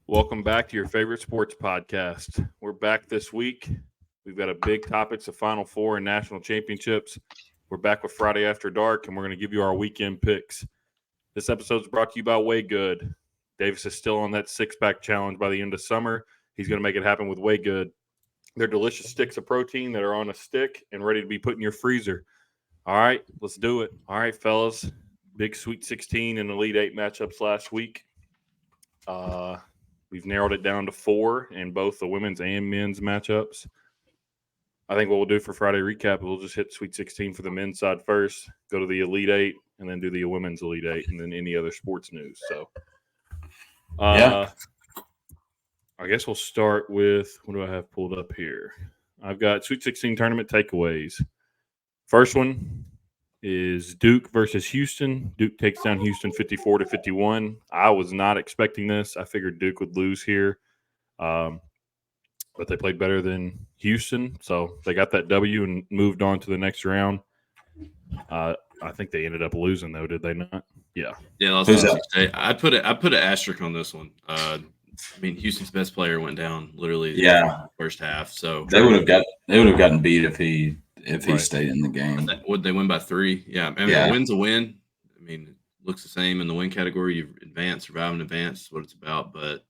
Welcome back to your favorite sports podcast. We're back this week. We've got a big topics of Final Four and national championships. We're back with Friday After Dark, and we're going to give you our weekend picks. This episode is brought to you by Way Good. Davis is still on that six-pack challenge by the end of summer. He's going to make it happen with Way Good. They're delicious sticks of protein that are on a stick and ready to be put in your freezer. All right, let's do it. All right, fellas. Big Sweet 16 and Elite 8 matchups last week. We've narrowed it down to 4 in both the women's and men's matchups. I think what we'll do for Friday recap is we'll just hit Sweet 16 for the men's side first, go to the Elite 8, and then do the women's Elite 8, and then any other sports news. So, I guess we'll start with what do I have pulled up here? I've got Sweet 16 tournament takeaways. First one is Duke versus Houston. Duke takes down Houston 54-51. I was not expecting this. I figured Duke would lose here. But they played better than Houston, so they got that W and moved on to the next round. I think they ended up losing, though, did they not? Yeah. Yeah, that's what I was say. I put an asterisk on this one. I mean, Houston's best player went down literally in the first half. So they would have gotten beat if he stayed in the game. Would they win by 3? Yeah. I mean, a win's a win. I mean, it looks the same in the win category. You've advanced, survive and advance is what it's about. But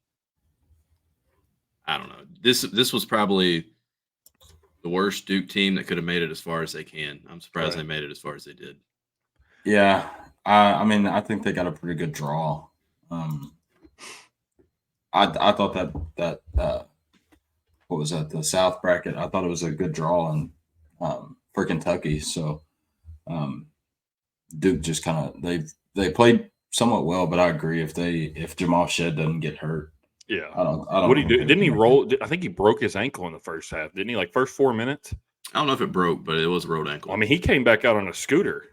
I don't know. This was probably the worst Duke team that could have made it as far as they can. I'm surprised they made it as far as they did. Yeah. I mean, I think they got a pretty good draw. I thought that what was that, the South bracket? I thought it was a good draw for Kentucky. So Duke just kind of they played somewhat well, but I agree if Jamal Shead doesn't get hurt. Yeah. I don't what did he do? Didn't he roll? I think he broke his ankle in the first half. Didn't he? Like first 4 minutes? I don't know if it broke, but it was a rolled ankle. I mean, he came back out on a scooter.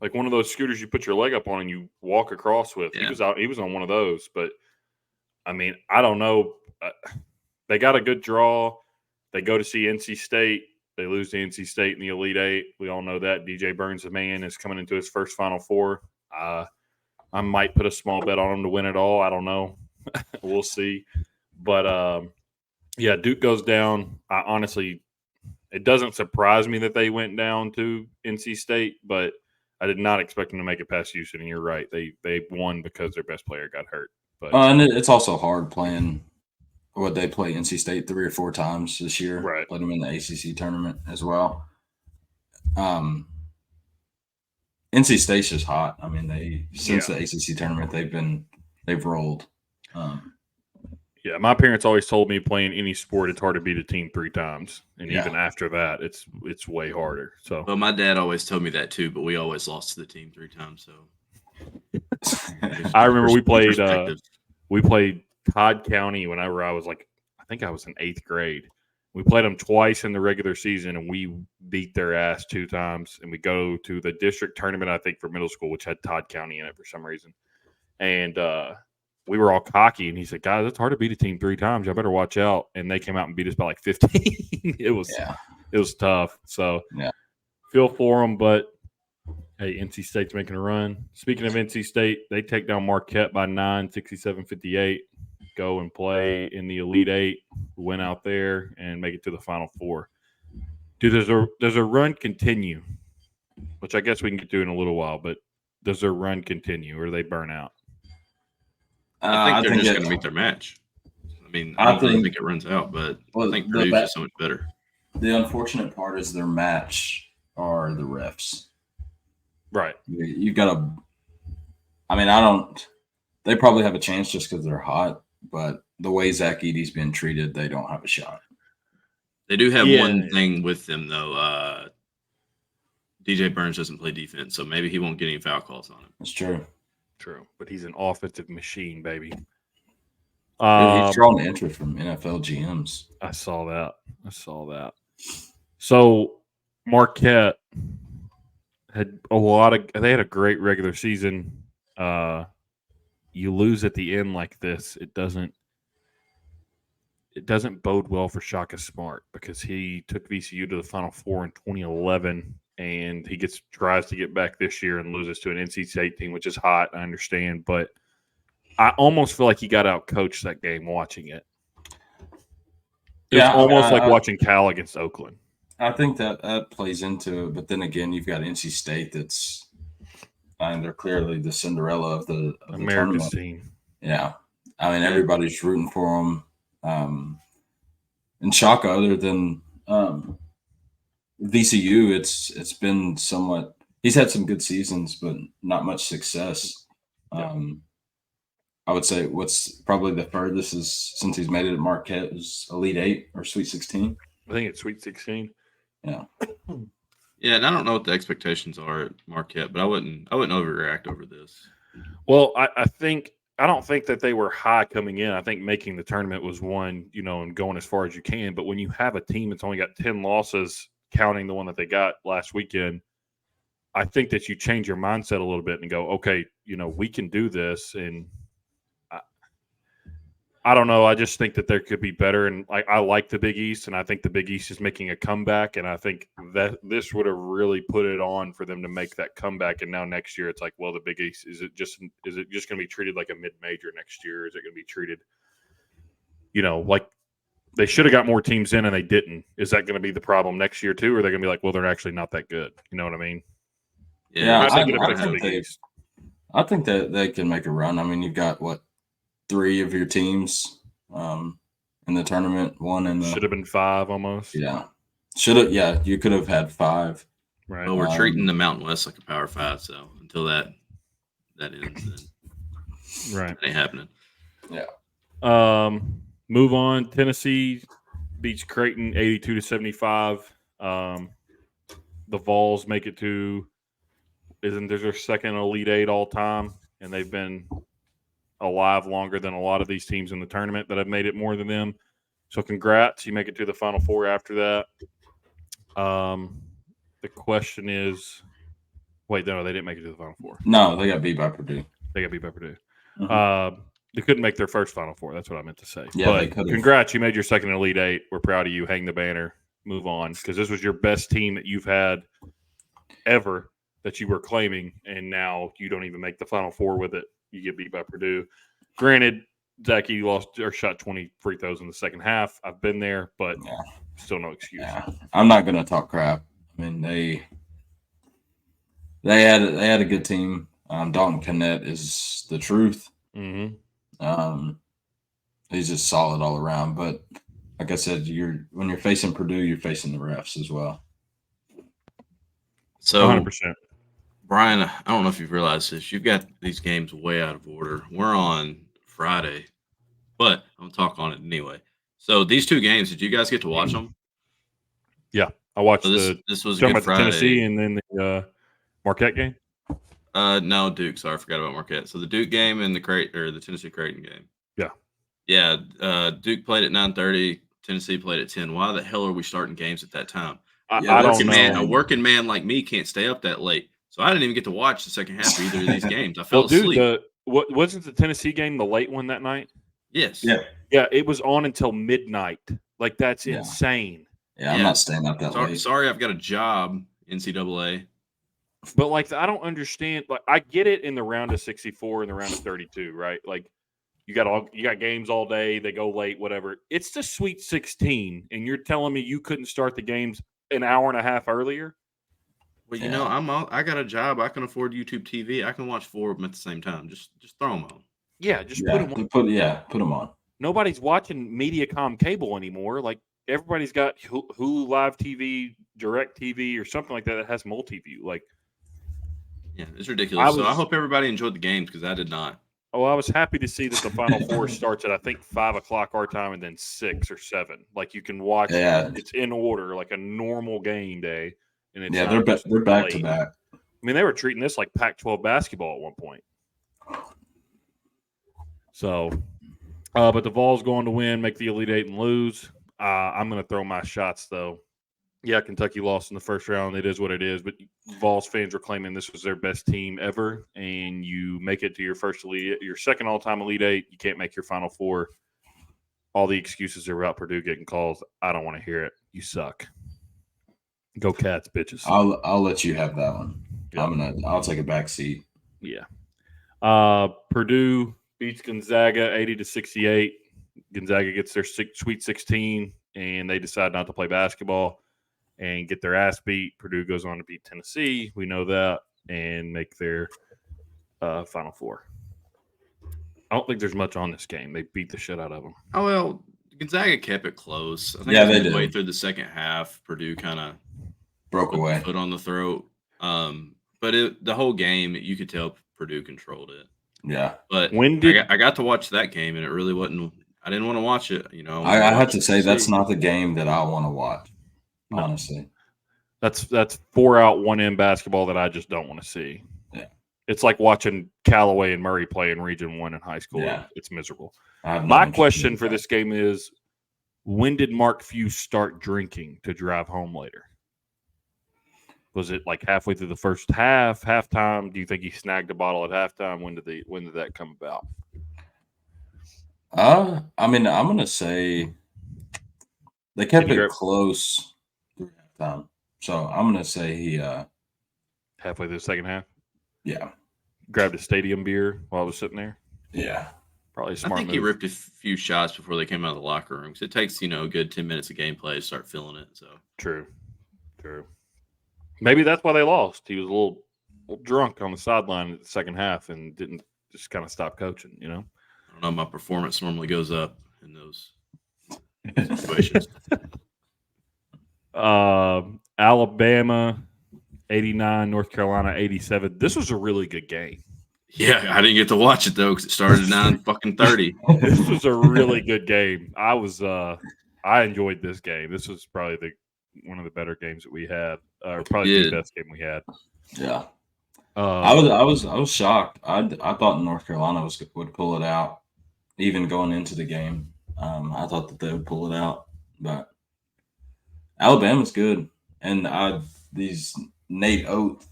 Like one of those scooters you put your leg up on and you walk across with. Yeah. He was on one of those, but I mean, I don't know. They got a good draw. They go to see NC State. They lose to NC State in the Elite 8. We all know that. DJ Burns, the man, is coming into his first Final Four. I might put a small bet on him to win it all. I don't know. We'll see. But, yeah, Duke goes down. Honestly, it doesn't surprise me that they went down to NC State, but I did not expect them to make it past Houston, and you're right. They won because their best player got hurt. But and it's also hard playing what they play NC State 3 or 4 times this year. Right. Played them in the ACC tournament as well. NC State's just hot. I mean, since the ACC tournament, they've rolled. Yeah, my parents always told me playing any sport, it's hard to beat a team 3 times, and even after that, it's way harder. So, well, my dad always told me that too, but we always lost to the team 3 times. So, I remember we played Todd County whenever I was I think I was in 8th grade. We played them twice in the regular season, and we beat their ass 2 times. And we go to the district tournament, I think, for middle school, which had Todd County in it for some reason. And we were all cocky, and he said, "Guys, it's hard to beat a team 3 times. Y'all better watch out." And they came out and beat us by 15. It was tough. So feel for them, but hey, NC State's making a run. Speaking of NC State, they take down Marquette by 9, 67-58. Go and play in the Elite 8, win out there, and make it to the Final Four. Does a run continue? Which I guess we can get to in a little while, but does their run continue, or do they burn out? I think they're just going to meet their match. I mean, I don't really think it runs out, but I think Purdue's just so much better. The unfortunate part is their match are the refs. Right. You've got to – I mean, they probably have a chance just because they're hot, but the way Zach Edey's been treated, they don't have a shot. They do have one thing with them, though. DJ Burns doesn't play defense, so maybe he won't get any foul calls on him. That's true. True, but he's an offensive machine, baby. He's drawing interest from NFL GMs. I saw that. So Marquette had they had a great regular season. You lose at the end like this, it doesn't bode well for Shaka Smart because he took VCU to the Final Four in 2011. And he tries to get back this year and loses to an NC State team, which is hot. I understand, but I almost feel like he got out coached that game watching it. It's Yeah, almost like watching Cal against Oakland. I think that plays into it, but then again, you've got NC State and they're clearly the Cinderella of the America's tournament. team. Yeah, I mean everybody's rooting for them. And Shaka, other than VCU, it's been somewhat. He's had some good seasons, but not much success. I would say what's probably the furthest is since he's made it at Marquette is Elite 8 or Sweet 16. I think it's Sweet 16. Yeah. Yeah, and I don't know what the expectations are at Marquette, but I wouldn't overreact over this. Well, I don't think that they were high coming in. I think making the tournament was one, and going as far as you can. But when you have a team that's only got 10 losses, counting the one that they got last weekend, I think that you change your mindset a little bit and go, okay, we can do this. And I don't know. I just think that there could be better. And I like the Big East, and I think the Big East is making a comeback. And I think that this would have really put it on for them to make that comeback. And now next year, it's like, well, the Big East, is it just going to be treated like a mid-major next year? Is it going to be treated, like they should have got more teams in and they didn't? Is that going to be the problem next year too? Or are they going to be like, well, they're actually not that good? You know what I mean? Yeah, I think that they can make a run. I mean, you've got 3 of your teams in the tournament. One in the should have been 5 almost. Yeah, should have. Yeah, you could have had 5. Right. Well, we're treating the Mountain West like a Power 5, so until that ends, then right, that ain't happening. Yeah. Move on. Tennessee beats Creighton 82-75. The Vols make it to their second Elite 8 all time, and they've been alive longer than a lot of these teams in the tournament that have made it more than them. So congrats. You make it to the Final Four after that. The question is, wait, no, they didn't make it to the Final Four. No, they got beat by Purdue. Mm-hmm. They couldn't make their first Final Four. That's what I meant to say. Yeah, but they could've. Congrats. You made your second Elite 8. We're proud of you. Hang the banner. Move on. Because this was your best team that you've had ever that you were claiming, and now you don't even make the Final Four with it. You get beat by Purdue. Granted, Zachy shot 20 free throws in the second half. I've been there, but still no excuse. Yeah. I'm not going to talk crap. I mean, they had a good team. Dalton Kennett is the truth. Mm-hmm. He's just solid all around. But like I said, when you're facing Purdue, you're facing the refs as well. So 100%. Brian, I don't know if you've realized this. You've got these games way out of order. We're on Friday, but I'm going to talk on it anyway. So these 2 games, did you guys get to watch them? Yeah. I watched this was a good Friday. Tennessee and then the Marquette game? No, Duke. Sorry, I forgot about Marquette. So the Duke game and the Tennessee Creighton game. Yeah. Yeah. Duke played at 9:30. Tennessee played at 10. Why the hell are we starting games at that time? I don't know. A working man like me can't stay up that late. So I didn't even get to watch the second half of either of these games. I fell asleep. Wasn't the Tennessee game the late one that night? Yes. Yeah, it was on until midnight. Like, that's insane. Yeah, I'm not staying up that late. Sorry, I've got a job, NCAA. But, like, I don't understand. Like, I get it in the round of 64 and the round of 32, right? Like, you got games all day. They go late, whatever. It's the Sweet 16, and you're telling me you couldn't start the games an hour and a half earlier? Well, I got a job. I can afford YouTube TV. I can watch 4 of them at the same time. Just throw them on. Yeah, put them on. Put them on. Nobody's watching Mediacom cable anymore. Like, everybody's got Hulu Live TV, Direct TV, or something like that has multi-view. Like, yeah, it's ridiculous. So I hope everybody enjoyed the games because I did not. Oh, I was happy to see that the Final Four starts at, I think, 5 o'clock our time and then 6 or 7. Like, you can watch it. It's in order, like a normal game day. And it's they're back to back. I mean, they were treating this like Pac-12 basketball at one point. So, but the Vols going to win, make the Elite 8 and lose. I'm going to throw my shots, though. Yeah, Kentucky lost in the first round. It is what it is. But Vols fans were claiming this was their best team ever, and you make it to your second all-time Elite 8. You can't make your Final Four. All the excuses are about Purdue getting calls. I don't want to hear it. You suck. Go Cats, bitches. I'll let you have that one. Yeah. I'll take a back seat. Yeah. Purdue beats Gonzaga 80-68. Gonzaga gets their Sweet 16, and they decide not to play basketball and get their ass beat. Purdue goes on to beat Tennessee. We know that, and make their Final Four. I don't think there's much on this game. They beat the shit out of them. Oh, well, Gonzaga kept it close. I think they did. Midway through the second half, Purdue kind of broke away. Foot on the throat. But the whole game, you could tell Purdue controlled it. Yeah. But I got to watch that game, and it really wasn't – I didn't want to watch it. I have to say that's not the game that I want to watch, honestly. That's 4 out, 1 in basketball that I just don't want to see. Yeah. It's like watching Callaway and Murray play in Region 1 in high school. Yeah. It's miserable. My question for this game is, when did Mark Few start drinking to drive home later? Was it like halfway through the first half, halftime? Do you think he snagged a bottle at halftime? When did that come about? I'm going to say they kept it close through halftime. So I'm going to say he halfway through the second half? Yeah. Grabbed a stadium beer while I was sitting there? Yeah. Probably a smart I think move. he ripped a few shots before they came out of the locker room. Because it takes, a good 10 minutes of gameplay to start feeling it. So True. Maybe that's why they lost. He was a little drunk on the sideline in the second half and didn't just kind of stop coaching, I don't know. My performance normally goes up in those situations. Alabama 89, North Carolina 87. This was a really good game. Yeah, I didn't get to watch it though because it started at 9:30. This was a really good game. I enjoyed this game. This was probably one of the better games that we had, or probably the best game we had. Yeah, I was shocked. I thought North Carolina would pull it out, even going into the game. I thought that they would pull it out, but Alabama's good, and these Nate Oates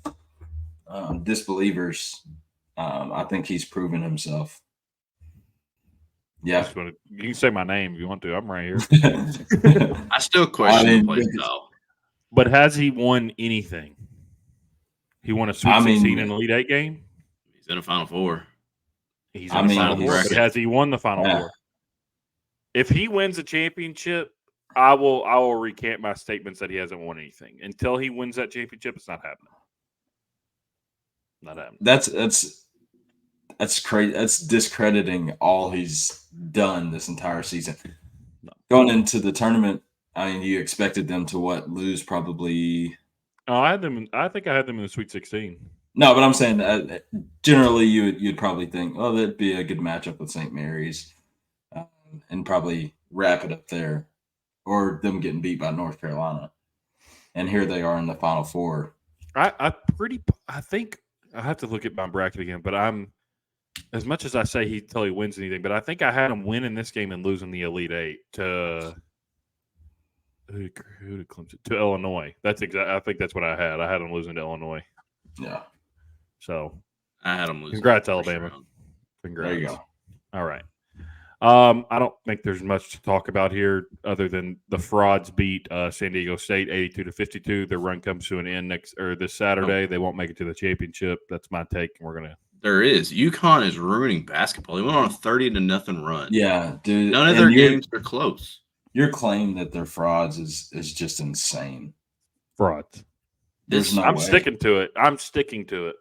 disbelievers. I think he's proven himself. Yeah. You can say my name if you want to. I'm right here. I still question the play style. But has he won anything? He won a Sweet 16 and Elite 8 game? He's in a Final Four. He's in the Final Four. But has he won the Final Four? If he wins a championship, I will recant my statements that he hasn't won anything. Until he wins that championship, it's not happening. Not happening. That's crazy. That's discrediting all he's done this entire season. No. Going into the tournament, you expected them to lose probably. Oh, I think I had them in the Sweet 16. No, but I'm saying generally you'd probably think, oh, that'd be a good matchup with St. Mary's, and probably wrap it up there, or them getting beat by North Carolina, and here they are in the Final Four. I think I have to look at my bracket again, but I'm. As much as I say till he wins anything, but I think I had him winning this game and losing the Elite 8 to who did Clemson? To Illinois. That's I think that's what I had. I had him losing to Illinois. Yeah. So I had him losing. Congrats, Alabama. Congrats. There you go. All right. I don't think there's much to talk about here other than the frauds beat San Diego State 82-52. Their run comes to an end this Saturday. Oh. They won't make it to the championship. That's my take, and we're gonna. There is. UConn is ruining basketball. They went on a 30-0 run. Yeah, dude. None of their games are close. Your claim that they're frauds is just insane. Frauds. I'm sticking to it.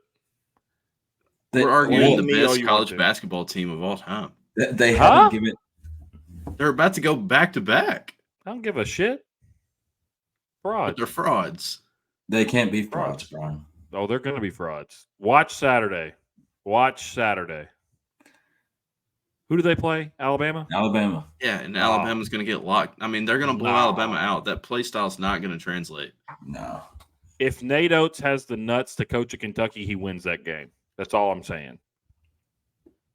We're arguing the best college basketball team of all time. They haven't given. They're about to go back to back. I don't give a shit. Frauds. But they're frauds. They can't be frauds, Brian. Oh, they're going to be frauds. Watch Saturday. Who do they play? Alabama? Alabama. Yeah, and Alabama's going to get locked. I mean, they're going to blow Alabama out. That play style's not going to translate. No. If Nate Oates has the nuts to coach at Kentucky, he wins that game. That's all I'm saying.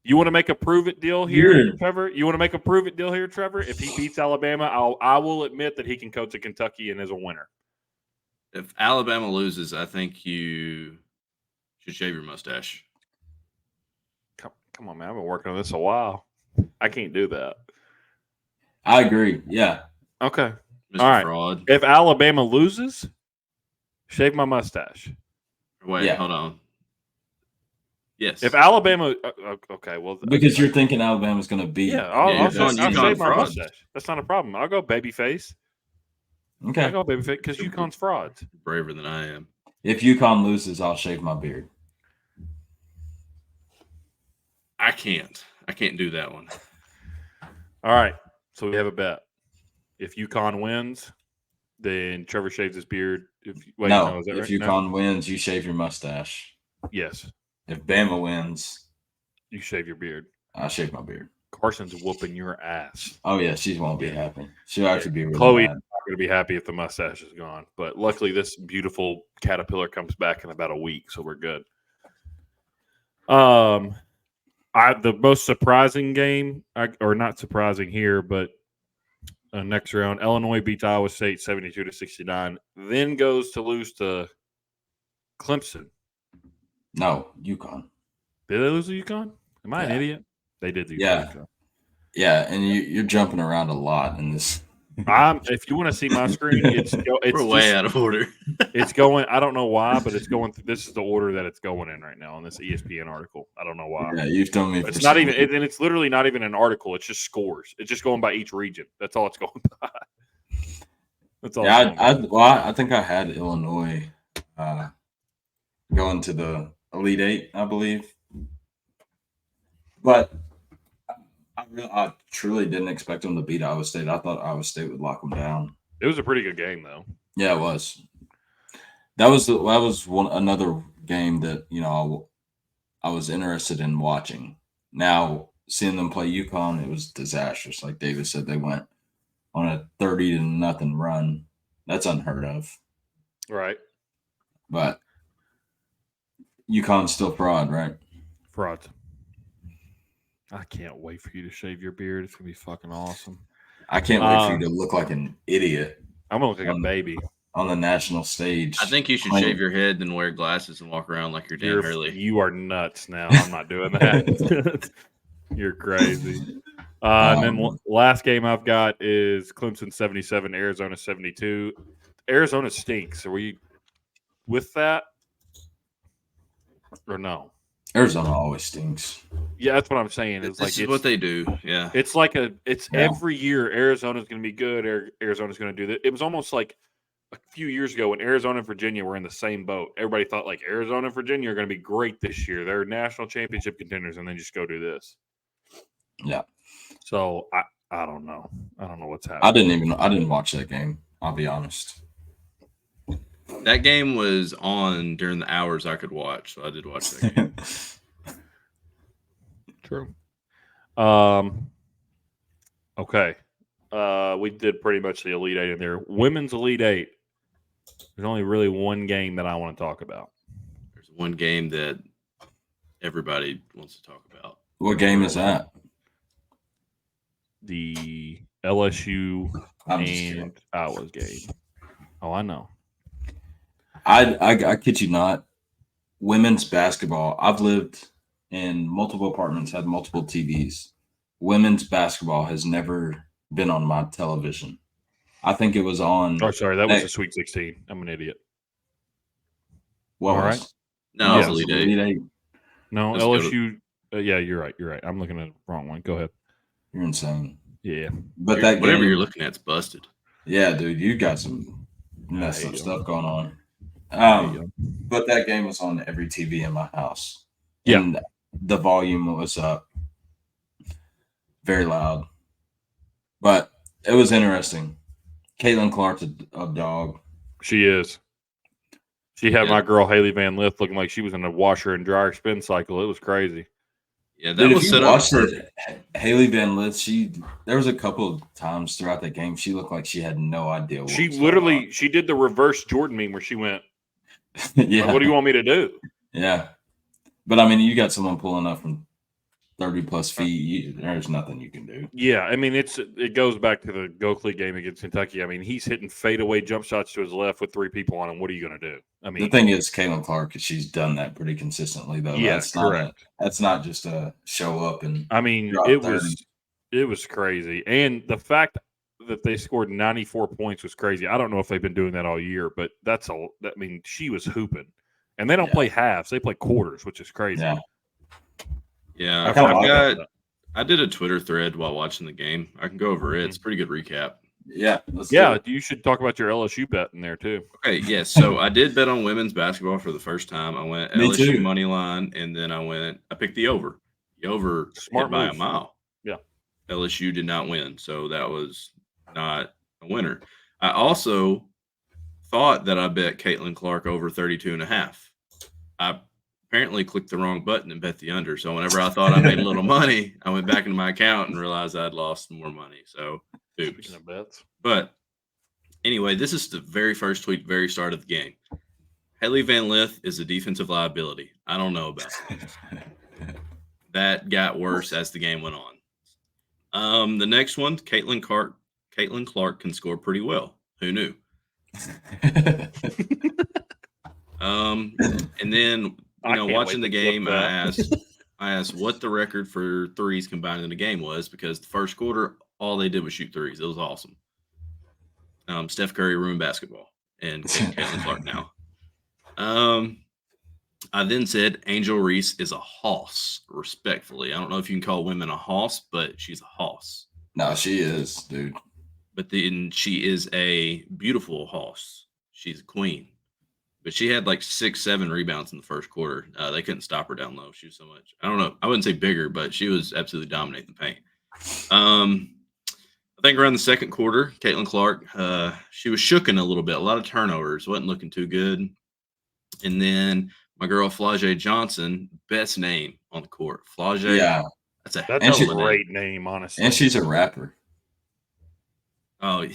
You want to make a prove-it deal here, Trevor? If he beats Alabama, I will admit that he can coach at Kentucky and is a winner. If Alabama loses, I think you should shave your mustache. Come on, man. I've been working on this a while. I can't do that. I agree. Yeah. Okay. Mr. All right. Fraud. If Alabama loses, shave my mustache. Wait, hold on. Yes. If Alabama, okay, well, because you're thinking Alabama's going to beat. Yeah, I'll shave my frauds. mustache. That's not a problem. I'll go babyface. Okay. I'll go babyface because UConn's frauds. Braver than I am. If UConn loses, I'll shave my beard. I can't do that one. All right, so we have a bet. If UConn wins, then Trevor shaves his beard. If UConn wins, you shave your mustache. Yes. If Bama wins, you shave your beard. I shave my beard. Carson's whooping your ass. Oh yeah, she won't be happy. She'll actually be really Chloe's mad. not going to be happy if the mustache is gone. But luckily, this beautiful caterpillar comes back in about a week, so we're good. The most surprising game, or not surprising here, but next round, Illinois beats Iowa State 72-69, then goes to lose to Clemson. No, UConn. Did they lose to UConn? Am I an idiot? They did. UConn. Yeah, and you're jumping around a lot in this. If you want to see my screen, it's we're way out of order. It's going. I don't know why, but it's going. This is the order that it's going in right now in this ESPN article. I don't know why. Yeah, you've told me. It's not even, and it's literally not even an article. It's just scores. It's just going by each region. That's all it's going by. That's all. Yeah, I think I had Illinois going to the Elite Eight, I believe, but I truly didn't expect them to beat Iowa State. I thought Iowa State would lock them down. It was a pretty good game, though. Yeah, it was. That was another game that I was interested in watching. Now seeing them play UConn, it was disastrous. Like David said, they went on a 30-0 run. That's unheard of. Right. But UConn's still fraud, right? Fraud. I can't wait for you to shave your beard. It's gonna be fucking awesome. I can't wait for you to look like an idiot. I'm gonna look like a baby on the national stage. I think you should shave your head, then wear glasses and walk around like you're Dan Hurley. You are nuts now. I'm not doing that. You're crazy. And then last game I've got is Clemson 77, Arizona 72. Arizona stinks. Are we with that or no? Arizona always stinks. Yeah, that's what I'm saying. This is what they do. Yeah, it's like every year Arizona's going to be good. Arizona's going to do that. It was almost like a few years ago when Arizona and Virginia were in the same boat. Everybody thought like Arizona and Virginia are going to be great this year. They're national championship contenders, and then just go do this. Yeah. So I don't know. I don't know what's happening. I didn't watch that game. I'll be honest. That game was on during the hours I could watch, so I did watch that game. True. Okay. We did pretty much the Elite Eight in there. Women's Elite Eight. There's only really one game that I want to talk about. There's one game that everybody wants to talk about. What game is that? The LSU and Iowa's game. Oh, I know. I kid you not. Women's basketball. I've lived in multiple apartments, had multiple TVs. Women's basketball has never been on my television. I think it was on. Oh, sorry, that was a Sweet 16. I'm an idiot. What was? Right? No, it was Elite Eight. No, LSU. Yeah, you're right. You're right. I'm looking at the wrong one. Go ahead. You're insane. Yeah, but that whatever game, you're looking at's busted. Yeah, dude, you got some messed up stuff going on. But that game was on every TV in my house. Yeah, and the volume was up, very loud. But it was interesting. Caitlin Clark's a dog. She is. She had my girl Haley Van Lith looking like she was in a washer and dryer spin cycle. It was crazy. Yeah, that was set up. Haley Van Lith, there was a couple of times throughout that game she looked like she had no idea what she literally she did the reverse Jordan meme where she went, yeah, what do you want me to do? Yeah. But I mean, you got someone pulling up from 30 plus feet, there's nothing you can do. Yeah, I mean it goes back to the Gokley game against Kentucky. I mean, he's hitting fadeaway jump shots to his left with 3 people on him. What are you going to do? I mean, the thing is, Caitlin Clark, she's done that pretty consistently, though. Yeah, correct. That's not just a show up and. I mean, it was crazy, and the fact that they scored 94 points was crazy. I don't know if they've been doing that all year, but I mean, she was hooping, and they don't play halves; they play quarters, which is crazy. Yeah. Yeah, I did a Twitter thread while watching the game. I can go over it. It's a pretty good recap. Yeah. You should talk about your LSU bet in there too. Okay, yes. So I did bet on women's basketball for the first time. I went LSU money line, and then I picked the over. The over hit by a mile. Yeah. LSU did not win, so that was not a winner. I also thought that I bet Caitlin Clark over 32.5. I apparently clicked the wrong button and bet the under. So whenever I thought I made a little money, I went back into my account and realized I'd lost more money. So oops. But anyway, this is the very first tweet, very start of the game. Hailey Van Lith is a defensive liability. I don't know about this. That got worse as the game went on. The next one, Caitlin Clark can score pretty well. Who knew? And then watching the game, I asked what the record for threes combined in the game was, because the first quarter all they did was shoot threes. It was awesome. Steph Curry ruined basketball, and Caitlin Clark now. I then said Angel Reese is a hoss, respectfully. I don't know if you can call women a hoss, but she's a hoss. No, she is, dude. But then she is a beautiful hoss. She's a queen. But she had like 6-7 rebounds in the first quarter. They couldn't stop her down low. She was so much. I don't know. I wouldn't say bigger, but she was absolutely dominating the paint. I think around the second quarter, Caitlin Clark, she was shooking a little bit. A lot of turnovers. Wasn't looking too good. And then my girl, Flau'jae Johnson, best name on the court. Flau'jae. Yeah. That's a great name, honestly. And she's a rapper. Oh,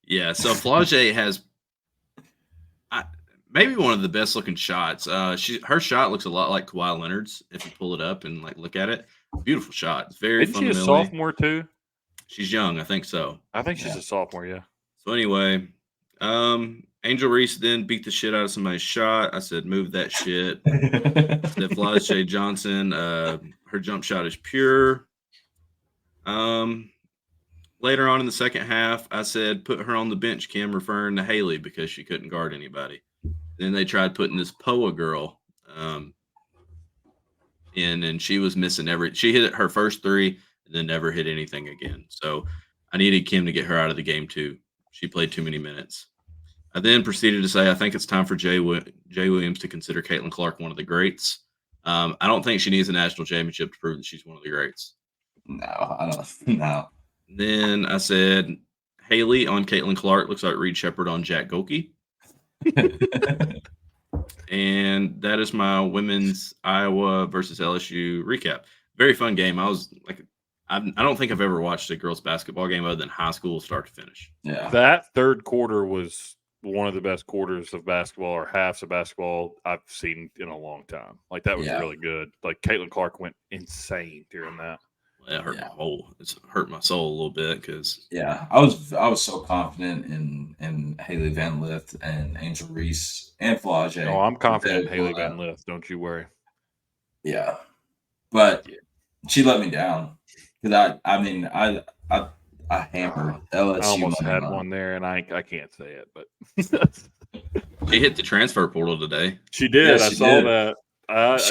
yeah. So Flau'jae has maybe one of the best looking shots. Her shot looks a lot like Kawhi Leonard's if you pull it up and look at it. Beautiful shot. It's very Isn't she a sophomore too? She's young, I think so. I think she's a sophomore, yeah. So anyway, Angel Reese then beat the shit out of somebody's shot. I said, move that shit. Said Flau'jae Johnson, her jump shot is pure. Later on in the second half, I said, put her on the bench, Kim, referring to Hailey because she couldn't guard anybody. Then they tried putting this Poa girl in, and she was missing she hit her first three and then never hit anything again. So I needed Kim to get her out of the game too. She played too many minutes. I then proceeded to say, I think it's time for Jay Williams to consider Caitlin Clark one of the greats. I don't think she needs a national championship to prove that she's one of the greats. No, I don't. No. Then I said, Hailey on Caitlin Clark looks like Reed Shepherd on Jack Gohlke. And that is my women's Iowa versus LSU recap. Very fun game. I don't think I've ever watched a girls basketball game other than high school start to finish. Yeah. That third quarter was one of the best quarters of basketball or halves of basketball I've seen in a long time. That was really good. Caitlin Clark went insane during that. It hurt it's hurt my soul a little bit because I was so confident in Hailey Van Lith and Angel Reese and Flau'jae. Oh, I'm confident in Hailey Van Lith. Don't you worry. Yeah, but she let me down because I hammered LSU. I almost had one there, and I can't say it, but she hit the transfer portal today. She did. I saw that.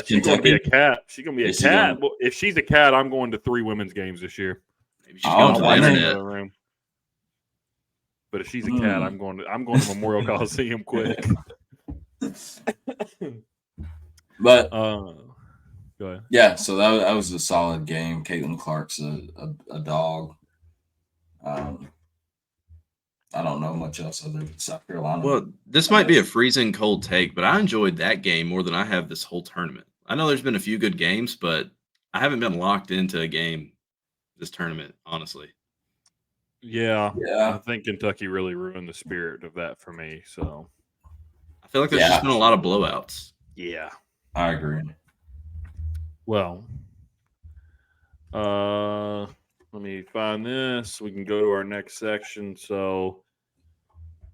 She's going to be a cat. She's going to be a cat. If she's a cat, I'm going to 3 women's games this year. Maybe she's going to the internet. Room. But if she's a cat, I'm going to Memorial Coliseum quick. But go ahead. Yeah, so that was a solid game. Caitlin Clark's a dog. I don't know much else other than South Carolina. Well, this might be a freezing cold take, but I enjoyed that game more than I have this whole tournament. I know there's been a few good games, but I haven't been locked into a game this tournament, honestly. Yeah. I think Kentucky really ruined the spirit of that for me. So I feel like there's just been a lot of blowouts. Yeah. I agree. Well, let me find this. We can go to our next section. So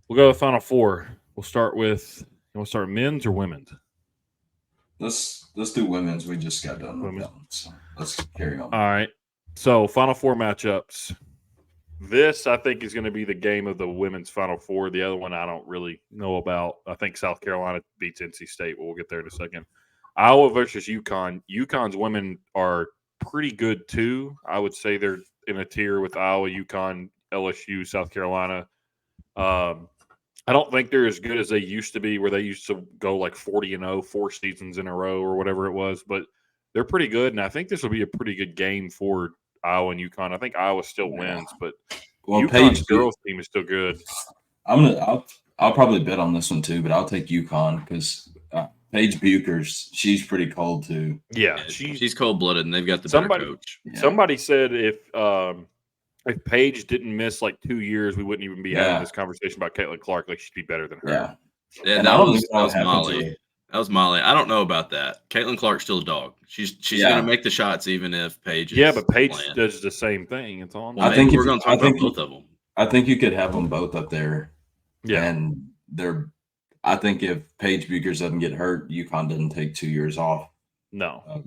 we'll go to the Final Four. We'll start with men's or women's? Let's do women's. We just got done with them. So let's carry on. All right. So Final Four matchups. This, I think, is going to be the game of the women's Final Four. The other one I don't really know about. I think South Carolina beats NC State, but we'll get there in a second. Iowa versus UConn. UConn's women are pretty good too. I would say they're in a tier with Iowa, UConn, LSU, South Carolina. I don't think they're as good as they used to be, where they used to go like 40-0, 4 seasons in a row or whatever it was. But they're pretty good, and I think this will be a pretty good game for Iowa and UConn. I think Iowa still wins, but UConn's girls team is still good. I'll probably bet on this one too, but I'll take UConn because Paige Buchers, she's pretty cold too. Yeah, she's cold blooded, and they've got the better coach. Yeah. Somebody said if Paige didn't miss like 2 years, we wouldn't even be having this conversation about Caitlin Clark. Like she'd be better than her. Yeah, that was Molly. That was Molly. I don't know about that. Caitlin Clark's still a dog. She's gonna make the shots even if Paige. But Paige does the same thing. It's on. I think we're gonna talk about both of them. I think you could have them both up there. Yeah, and I think if Paige Buchers doesn't get hurt, UConn doesn't take 2 years off. No,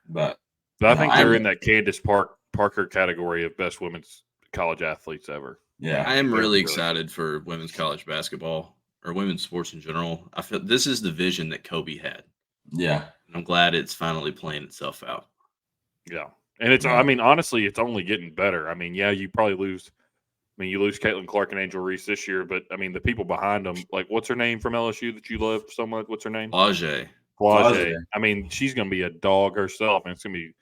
but I think they're in that Candace Parker category of best women's college athletes ever. Yeah, I am really excited for women's college basketball or women's sports in general. I feel this is the vision that Kobe had. Yeah, and I'm glad it's finally playing itself out. Yeah, and it's. I mean, honestly, it's only getting better. I mean, you probably lose. I mean, you lose Caitlin Clark and Angel Reese this year, but I mean, the people behind them, like, what's her name from LSU that you love so much? What's her name? Flage. I mean, she's going to be a dog herself, and it's going to be.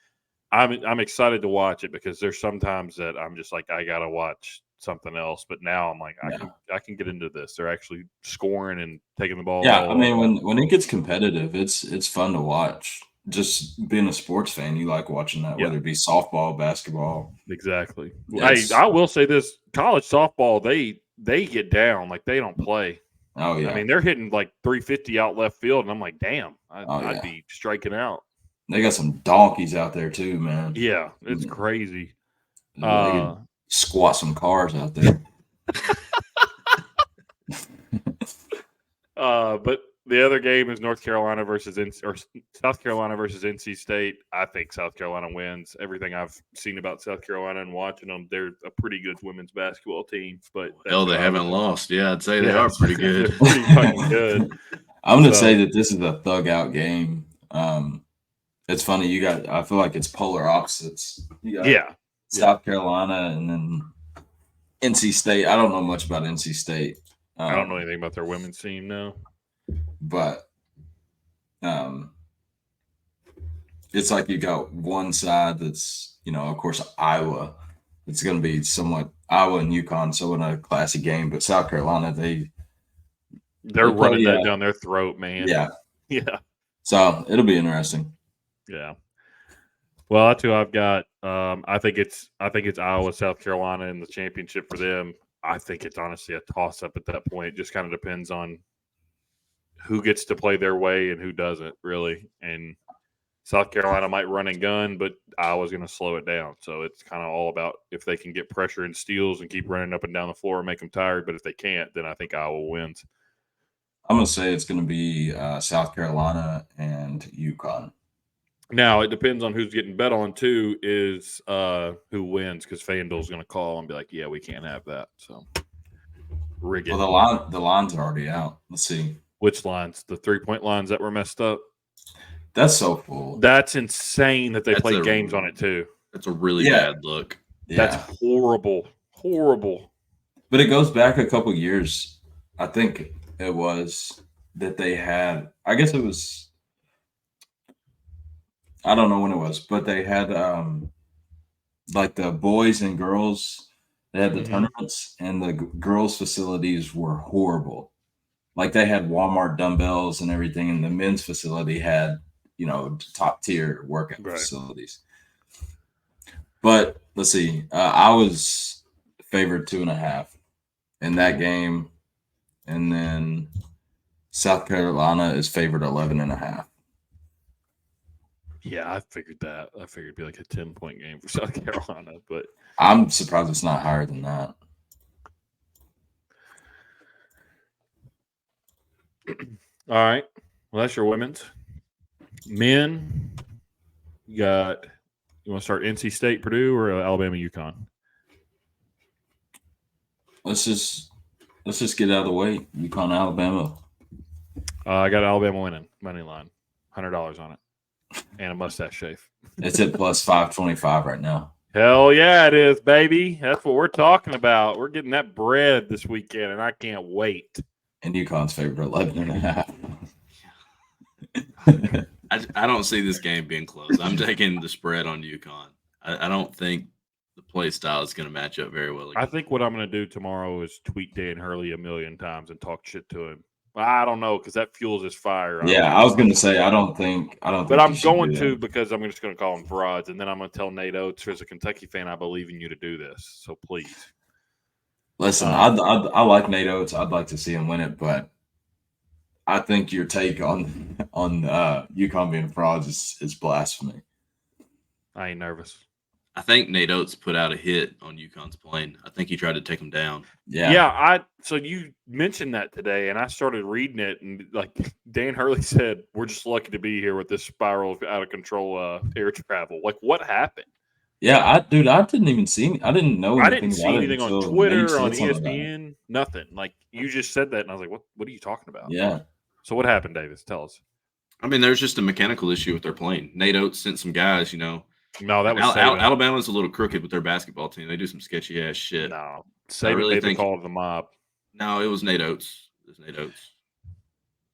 I'm excited to watch it because there's sometimes that I'm just like I got to watch something else, but now I'm like I can get into this. They're actually scoring and taking the ball. Yeah, I mean, when it gets competitive, it's fun to watch. Just being a sports fan, you like watching that, whether it be softball, basketball. Exactly. Hey, I will say this: college softball, they get down, like they don't play. Oh yeah. I mean, they're hitting like 350 out left field, and I'm like, damn, I'd be striking out. They got some donkeys out there too, man. Yeah, it's crazy. They could squat some cars out there. But the other game is South Carolina versus NC State. I think South Carolina wins. Everything I've seen about South Carolina and watching them, they're a pretty good women's basketball team. But they haven't lost. Yeah, I'd say they are pretty good. They're pretty fucking good. I'm going to say that this is a thug out game. It's funny. I feel like it's polar opposites. You got South Carolina and then NC State. I don't know much about NC State. I don't know anything about their women's team now. But it's like you got one side that's, of course, Iowa. It's going to be somewhat Iowa and UConn, so in a classy game. But South Carolina, they're running that down their throat, man. Yeah. Yeah. So it'll be interesting. Yeah. Well, that's who I've got. I think it's Iowa, South Carolina in the championship for them. I think it's honestly a toss-up at that point. It just kind of depends on who gets to play their way and who doesn't, really. And South Carolina might run and gun, but Iowa's going to slow it down. So it's kind of all about if they can get pressure and steals and keep running up and down the floor and make them tired. But if they can't, then I think Iowa wins. I'm going to say it's going to be South Carolina and UConn. Now, it depends on who's getting bet on, too, is who wins, because FanDuel's going to call and be like, yeah, we can't have that. So, rig it. Well, the lines are already out. Let's see. Which lines? The 3-point lines that were messed up? That's so full. That's insane that they played games on it, too. That's a really bad look. Yeah. That's horrible. Horrible. But it goes back a couple years. I think it was that they had – I guess it was – I don't know when it was, but they had like the boys and girls, they had the tournaments, and the girls' facilities were horrible. Like they had Walmart dumbbells and everything, and the men's facility had, top tier workout facilities. But let's see, I was favored 2.5 in that game, and then South Carolina is favored 11.5. Yeah, I figured that. I figured it'd be like a 10-point game for South Carolina, but I'm surprised it's not higher than that. All right. Well, that's your women's. Men, you want to start NC State, Purdue, or Alabama, UConn? Let's just get out of the way. UConn, Alabama. I got Alabama winning money line. $100 on it, and a mustache shave. It's at plus 525 right now. Hell yeah, it is, baby. That's what we're talking about. We're getting that bread this weekend, and I can't wait. And UConn's favorite 11.5. I don't see this game being close. I'm taking the spread on UConn. I don't think the play style is going to match up very well. I think what I'm going to do tomorrow is tweet Dan Hurley a million times and talk shit to him. I don't know, because that fuels his fire. I was going to say I don't think. But I'm going to, because I'm just going to call him frauds, and then I'm going to tell Nate Oates, as a Kentucky fan, I believe in you to do this. So please. Listen, I like Nate Oates. I'd like to see him win it, but I think your take on UConn being frauds is blasphemy. I ain't nervous. I think Nate Oates put out a hit on UConn's plane. I think he tried to take him down. Yeah. So you mentioned that today, and I started reading it, and like Dan Hurley said, we're just lucky to be here with this spiral of out of control air travel. Like, what happened? Yeah, I didn't even see. I didn't know. I didn't see anything on Twitter, on ESPN, nothing. Like, you just said that, and I was like, "What are you talking about?" Yeah. So what happened, Davis? Tell us. I mean, there's just a mechanical issue with their plane. Nate Oates sent some guys, No, that was Alabama's a little crooked with their basketball team. They do some sketchy ass shit. No, Saban they called the mob. No, it was Nate Oates.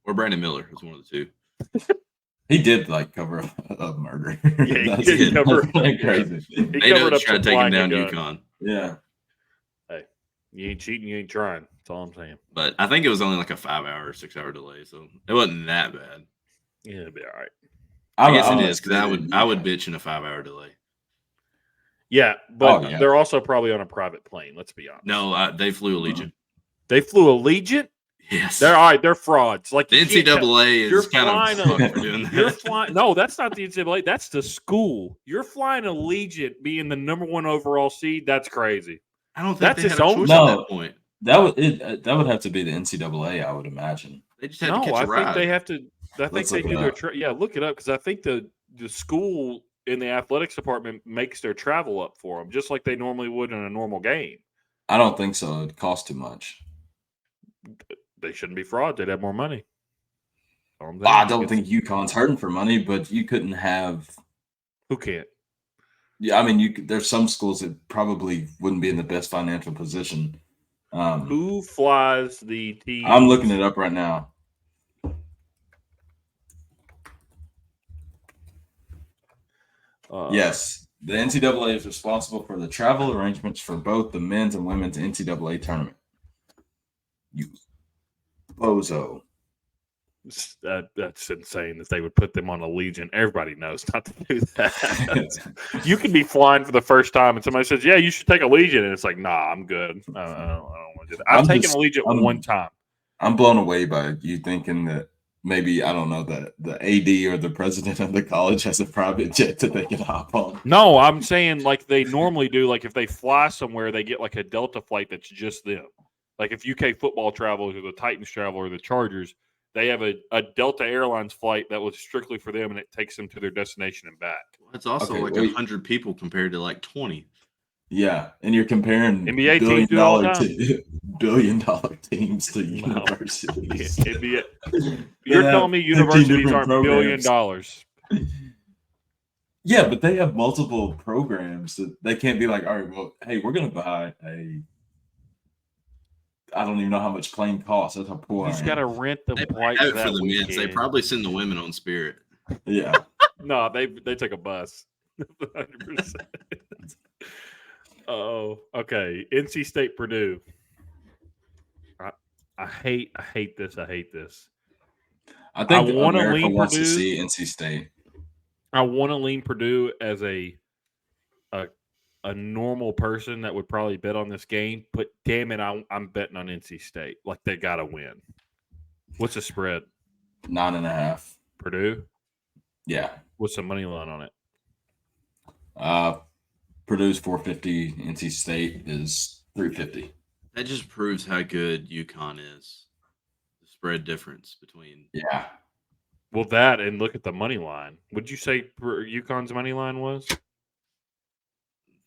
Or Brandon Miller. It was one of the two. He did cover a murder. Yeah, he did cover crazy. Nate Oates tried to take him down UConn. Yeah. Hey, you ain't cheating, you ain't trying. That's all I'm saying. But I think it was only like a 5-hour, 6-hour delay, so it wasn't that bad. Yeah, it'll be all right. I guess it is, because I would bitch in a 5-hour delay. Yeah, but they're also probably on a private plane. Let's be honest. No, they flew Allegiant. They flew Allegiant? Yes. They're all right. They're frauds. Like the NCAA is kind of fucked for doing that. You're flying. No, that's not the NCAA. That's the school. You're flying Allegiant, being the number 1 overall seed. That's crazy. I don't think that's its own. At that point. That would have to be the NCAA. I would imagine. They just had to catch a ride. I think they have to. I think they do their. Look it up, because I think the school in the athletics department makes their travel up for them, just like they normally would in a normal game. I don't think so. It costs too much. They shouldn't be frauds. They'd have more money. I don't think UConn's hurting for money, but you couldn't have. Who can't? Yeah, I mean, there's some schools that probably wouldn't be in the best financial position. Who flies the team? I'm looking it up right now. Yes, the NCAA is responsible for the travel arrangements for both the men's and women's NCAA tournament. You bozo. That's insane that they would put them on Allegiant. Everybody knows not to do that. You can be flying for the first time, and somebody says, "Yeah, you should take Allegiant," and it's like, "Nah, I'm good. I don't want to do that." I've taken Allegiant one time. I'm blown away by you thinking that maybe, I don't know, the AD or the president of the college has a private jet that they can hop on. No, I'm saying like they normally do. Like if they fly somewhere, they get like a Delta flight that's just them. Like if UK football travels or the Titans travel or the Chargers, they have a Delta Airlines flight that was strictly for them, and it takes them to their destination and back. It's also 100 people compared to like 20. Yeah, and you're comparing NBA billion dollar teams to universities. NBA. You're telling me universities aren't $1 billion? Yeah, but they have multiple programs that they can't be like, all right, well, hey, we're going to buy I don't even know how much plane costs. That's how poor He's got to rent the flight for the men's. They probably send the women on Spirit. Yeah. No, they take a bus. 100%. Oh, okay. NC State, Purdue. I hate this. I think I want to lean wants Purdue. To see NC State. I want to lean Purdue as a normal person that would probably bet on this game, but damn it, I'm betting on NC State. Like they got to win. What's the spread? 9.5. Purdue. Yeah. What's the money line on it? Purdue's 450. NC State is 350. That just proves how good UConn is. The spread difference between. Yeah. Well, that and look at the money line. Would you say UConn's money line was?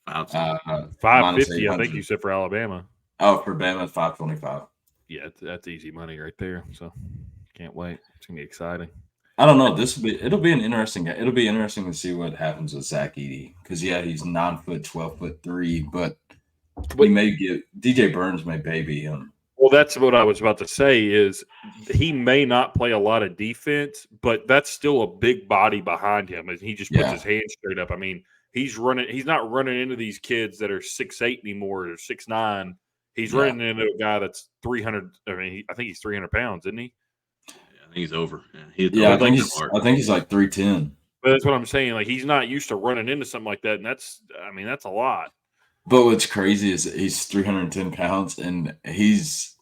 550, I think you said for Alabama. Oh, for Bama, 525. Yeah, that's easy money right there. So can't wait. It's gonna be exciting. I don't know. It'll be an interesting game. It'll be interesting to see what happens with Zach Edey because he's 9 foot, 12'3", but he may get DJ Burns may baby him. Well, that's what I was about to say. Is he may not play a lot of defense, but that's still a big body behind him, and he just puts his hands straight up. I mean, he's running. He's not running into these kids that are 6'8" anymore or 6'9". He's running into a guy that's 300. I mean, I think he's 300 pounds, isn't he? Yeah, I think he's over. I think he's like 310. But that's what I'm saying. Like he's not used to running into something like that, and that's a lot. But what's crazy is he's 310 pounds, and he's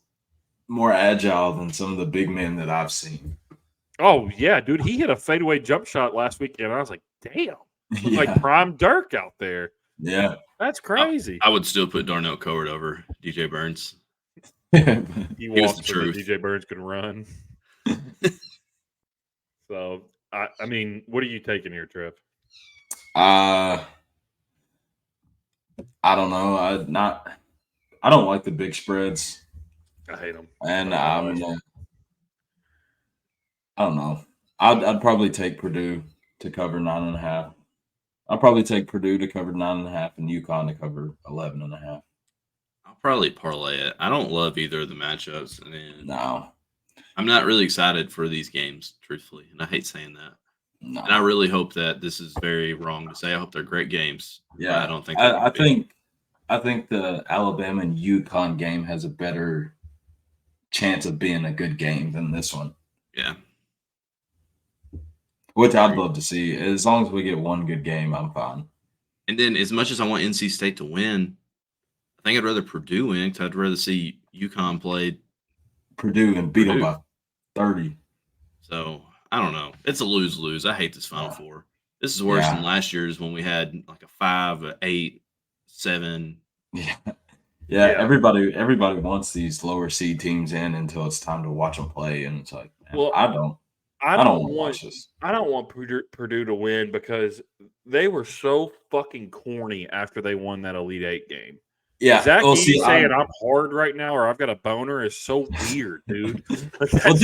more agile than some of the big men that I've seen. Oh, yeah, dude. He hit a fadeaway jump shot last weekend. I was like, damn. Like prime Dirk out there. Yeah. That's crazy. I would still put Darnell Coward over DJ Burns. He walks so that DJ Burns can run. So, I mean, what are you taking here, Trev? I don't know. I don't like the big spreads. I hate them. And I don't know. I'd probably take Purdue to cover 9.5. I'll probably take Purdue to cover 9.5 and UConn to cover 11.5. I'll probably parlay it. I don't love either of the matchups. No. I'm not really excited for these games, truthfully. And I hate saying that. No. And I really hope that this is very wrong to say. I hope they're great games. Yeah. I don't think I think the Alabama and UConn game has a better chance of being a good game than this one. Yeah. Which I'd love to see. As long as we get one good game, I'm fine. And then as much as I want NC State to win, I think I'd rather Purdue win because I'd rather see UConn play Purdue and beat them by 30. So, I don't know. It's a lose-lose. I hate this Final Four. This is worse than last year's when we had like a 5, an 8, 7. Yeah. Everybody wants these lower seed teams in until it's time to watch them play, and it's like, well, I don't want Purdue to win because they were so fucking corny after they won that Elite Eight game. Yeah, Zach saying I'm hard right now or I've got a boner is so weird, dude.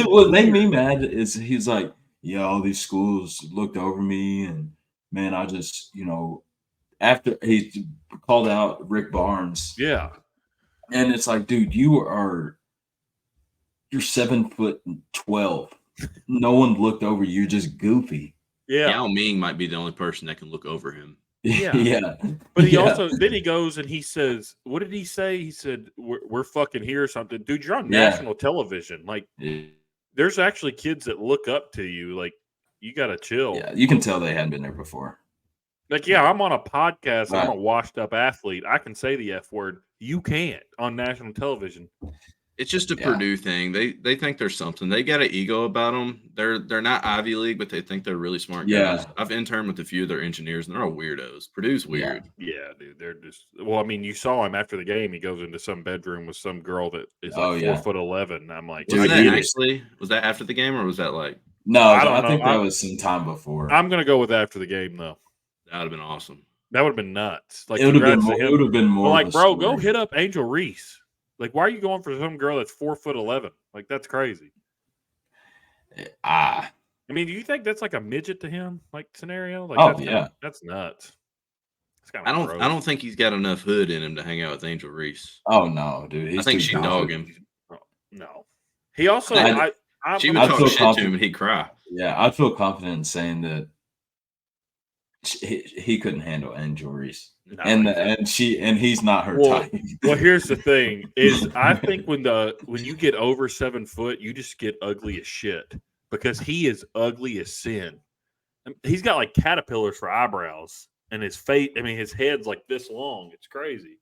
What made me mad is he's like, yeah, all these schools looked over me, and man, I just, after he called out Rick Barnes. Yeah. And it's like, dude, you're 7'12". No one looked over you. You're just goofy. Yeah. Yao Ming might be the only person that can look over him. Yeah. But he also then he goes and he says, what did he say? He said, we're fucking here or something. Dude, you're on national television. Like, there's actually kids that look up to you. Like, you got to chill. Yeah, you can tell they hadn't been there before. Like, yeah, I'm on a podcast. Right. I'm a washed-up athlete. I can say the F word. You can't on national television. It's just a Purdue thing. They think there's something. They got an ego about them. They're not Ivy League, but they think they're really smart guys. I've interned with a few of their engineers, and they're all weirdos. Purdue's weird. Yeah, dude. They're just – well, I mean, you saw him after the game. He goes into some bedroom with some girl that is like 4'11". I'm like – was that after the game or was that like – No, I think that was some time before. I'm going to go with after the game, though. That would have been awesome. That would have been nuts. Like, it would have been more. Well, like, bro, go hit up Angel Reese. Like, why are you going for some girl that's 4'11"? Like, that's crazy. I mean, do you think that's like a midget to him, like scenario? Like, that's nuts. I don't think he's got enough hood in him to hang out with Angel Reese. Oh no, dude. I think she'd dog him. No. He also, she would talk shit to him and he'd cry. Yeah, I'd feel confident in saying that he couldn't handle Angel Reese. No, and he's not her type. Well, here's the thing: is I think when you get over 7 foot, you just get ugly as shit because he is ugly as sin. He's got like caterpillars for eyebrows, and his face. I mean, his head's like this long. It's crazy.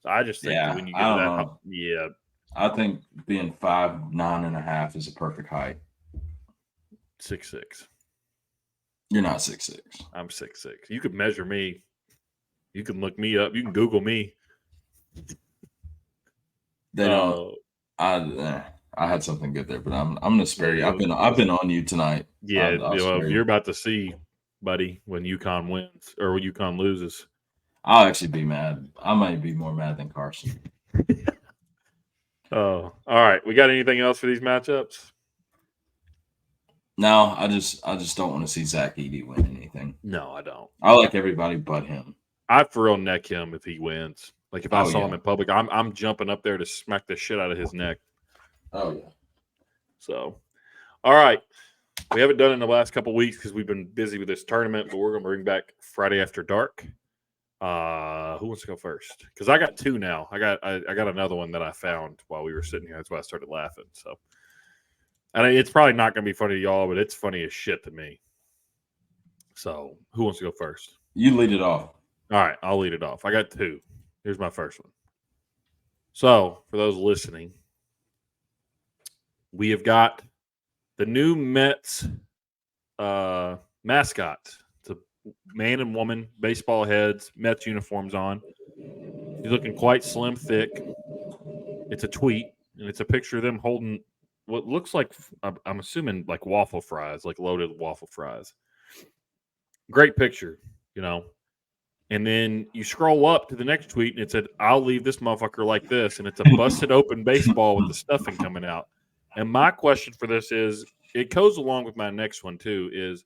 So I just think when you get to that, I think being 5'9.5" is a perfect height. 6'6". You're not 6'6". I'm 6'6". You could measure me. You can look me up. You can Google me. They don't. I had something good there, but I'm gonna spare you. I've been on you tonight. Yeah, you're about to see, buddy, when UConn wins or when UConn loses. I'll actually be mad. I might be more mad than Carson. Oh, all right. We got anything else for these matchups? No, I just don't want to see Zach Edey win anything. No, I don't. I like everybody but him. I'd for real neck him if he wins. Like if I saw him in public, I'm jumping up there to smack the shit out of his neck. Oh yeah. So, all right. We haven't done it in the last couple of weeks because we've been busy with this tournament, but we're going to bring back Friday After Dark. Who wants to go first? Because I got two now. I got another one that I found while we were sitting here. That's why I started laughing. So, and it's probably not going to be funny to y'all, but it's funny as shit to me. So, who wants to go first? You lead it off. All right, I'll lead it off. I got two. Here's my first one. So, for those listening, we have got the new Mets mascot. It's a man and woman, baseball heads, Mets uniforms on. He's looking quite slim, thick. It's a tweet, and it's a picture of them holding what looks like, I'm assuming, like waffle fries, like loaded waffle fries. Great picture, you know. And then you scroll up to the next tweet, and it said, "I'll leave this motherfucker like this," and it's a busted open baseball with the stuffing coming out. And my question for this is, it goes along with my next one too, is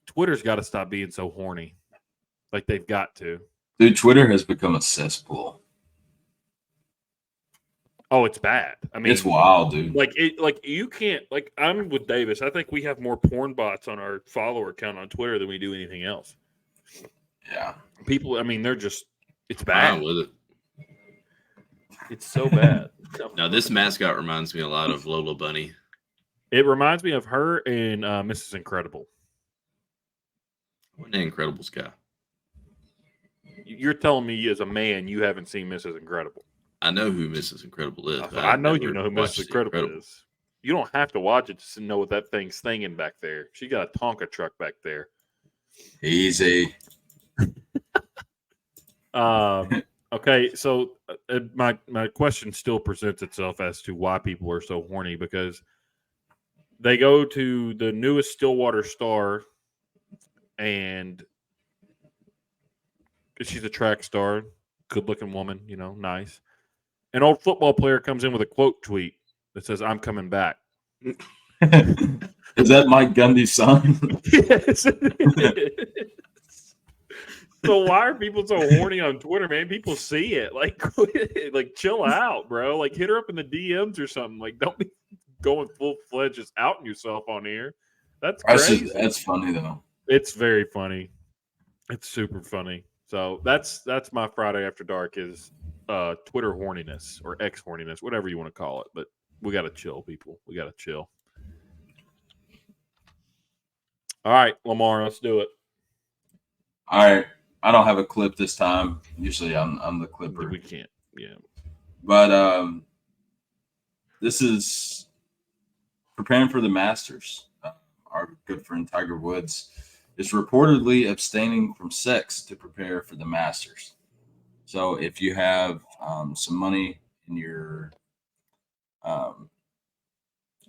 Twitter's got to stop being so horny. Like they've got to. Dude, Twitter has become a cesspool. Oh, it's bad. I mean, it's wild, dude. Like you can't, like I'm with Davis. I think we have more porn bots on our follower count on Twitter than we do anything else. Yeah. People, I mean, they're just, it's bad. I'm with it. It's so bad. Now, this mascot reminds me a lot of Lola Bunny. It reminds me of her and Mrs. Incredible. What an Incredibles guy. You're telling me as a man you haven't seen Mrs. Incredible. I know who Mrs. Incredible is. I know you know who Mrs. Incredible is. You don't have to watch it to know what that thing's thinking back there. She got a Tonka truck back there. Easy. Okay, so my question still presents itself as to why people are so horny, because they go to the newest Stillwater star, and she's a track star, good-looking woman, you know, nice. An old football player comes in with a quote tweet that says, "I'm coming back." Is that Mike Gundy's son? Yes, it is. So why are people so horny on Twitter, man? People see it. Like chill out, bro. Like, hit her up in the DMs or something. Like, don't be going full-fledged just outing yourself on here. That's crazy. That's funny, though. It's very funny. It's super funny. So that's my Friday After Dark is Twitter horniness or X horniness, whatever you want to call it. But we got to chill, people. We got to chill. All right, Lamar, let's do it. All right. I don't have a clip this time. Usually I'm the clipper. We can't. Yeah. But this is preparing for the Masters. Our good friend Tiger Woods is reportedly abstaining from sex to prepare for the Masters. So if you have some money in your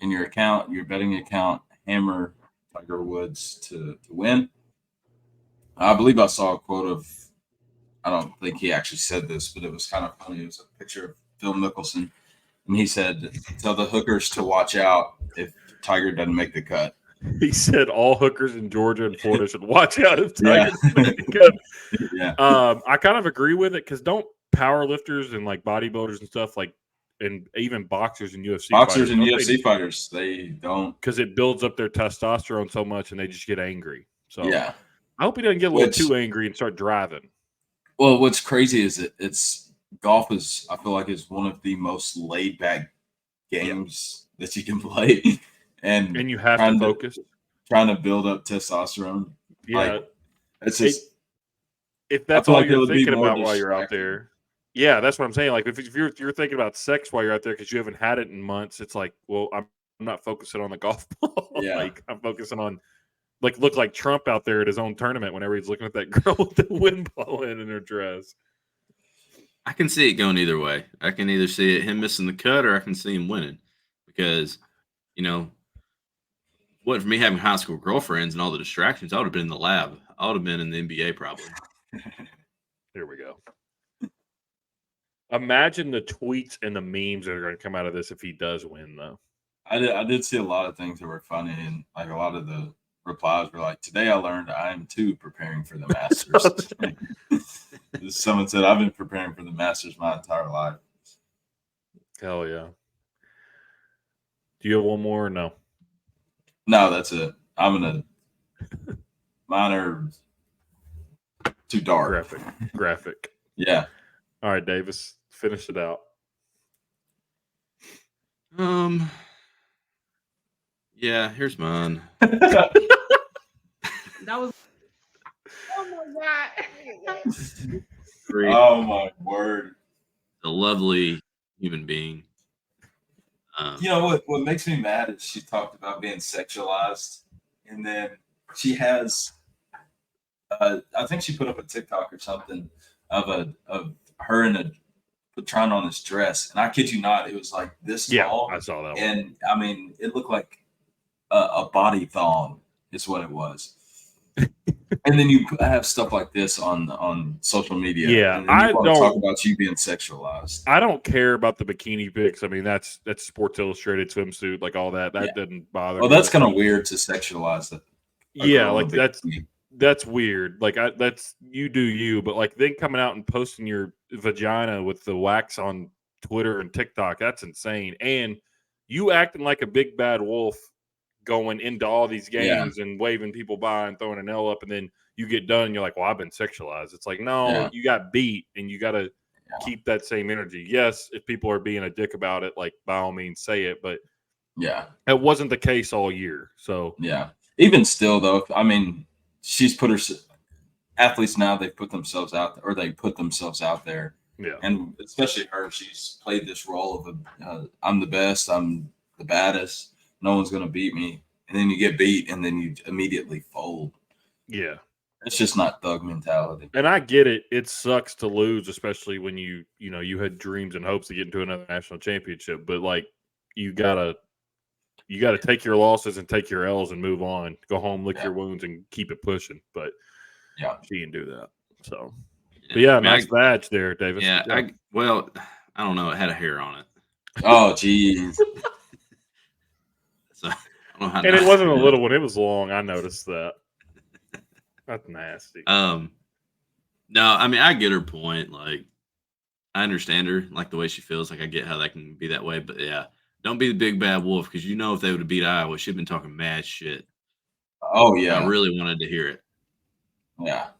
account, your betting account, hammer Tiger Woods to win. I believe I saw a quote of, I don't think he actually said this, but it was kind of funny. It was a picture of Phil Mickelson, and he said, "Tell the hookers to watch out if Tiger doesn't make the cut." He said all hookers in Georgia and Florida should watch out if Tiger doesn't make the cut. Yeah. I kind of agree with it, because don't power lifters and like bodybuilders and stuff, like, and even boxers and UFC fighters, they don't, because it builds up their testosterone so much, and they just get angry. So yeah. I hope he doesn't get a little too angry and start driving. Well, what's crazy is it's golf is, I feel like, is one of the most laid back games that you can play, and you have to focus. Trying to build up testosterone. Yeah, like, it's just if that's all you're thinking about while you're out there. Yeah, that's what I'm saying. Like if you're thinking about sex while you're out there because you haven't had it in months, it's like, well, I'm not focusing on the golf ball. Yeah. Like I'm focusing on. Like, look like Trump out there at his own tournament whenever he's looking at that girl with the wind blowing in her dress. I can see it going either way. I can either see it him missing the cut, or I can see him winning. Because, you know, what for me having high school girlfriends and all the distractions, I would have been in the lab. I would have been in the NBA probably. Here we go. Imagine the tweets and the memes that are going to come out of this if he does win, though. I did see a lot of things that were funny, and like a lot of the replies were like, "Today I learned I am too preparing for the Masters." Someone said, "I've been preparing for the Masters my entire life." Hell yeah. Do you have one more or no? No, that's it. Mine are too dark. Graphic. Yeah. All right, Davis, finish it out. Yeah, here's mine. That was. Oh my god. Oh my word. A lovely human being. You know what makes me mad is she talked about being sexualized, and then she has I think she put up a TikTok or something of her in trying on this dress, and I kid you not, it was like this tall. I saw that one. And I mean, it looked like a body thong is what it was. And then you have stuff like this on social media. Yeah, and I don't talk about you being sexualized. I don't care about the bikini pics. I mean, that's Sports Illustrated swimsuit, like all that. That doesn't bother. Well, that's kind of weird to sexualize it. Yeah, like that's weird. Like that's you do you, but like then coming out and posting your vagina with the wax on Twitter and TikTok, that's insane. And you acting like a big bad wolf going into all these games and waving people by and throwing an L up, and then you get done and you're like, well, I've been sexualized. It's like, no, you got beat, and you got to keep that same energy. Yes, if people are being a dick about it, like by all means say it, but it wasn't the case all year. So even still though, I mean, she's put her athletes now, they put themselves out there, or they put themselves out there. Yeah. And especially her, she's played this role of I'm the best, I'm the baddest, no one's going to beat me. And then you get beat and then you immediately fold. Yeah. It's just not thug mentality. And I get it. It sucks to lose, especially when you had dreams and hopes to get into another national championship. But like you gotta take your losses and take your L's and move on. Go home, lick your wounds, and keep it pushing. But she didn't do that. So, but nice badge there, Davis. Yeah, I don't know. It had a hair on it. Oh, geez. So, I don't know how. And it wasn't a little one; it was long. I noticed that. That's nasty. No, I mean I get her point. Like, I understand her, like the way she feels. Like I get how that can be that way, but yeah. Don't be the big bad wolf, because you know if they would have beat Iowa, she'd been talking mad shit. Oh yeah, I really wanted to hear it. Yeah,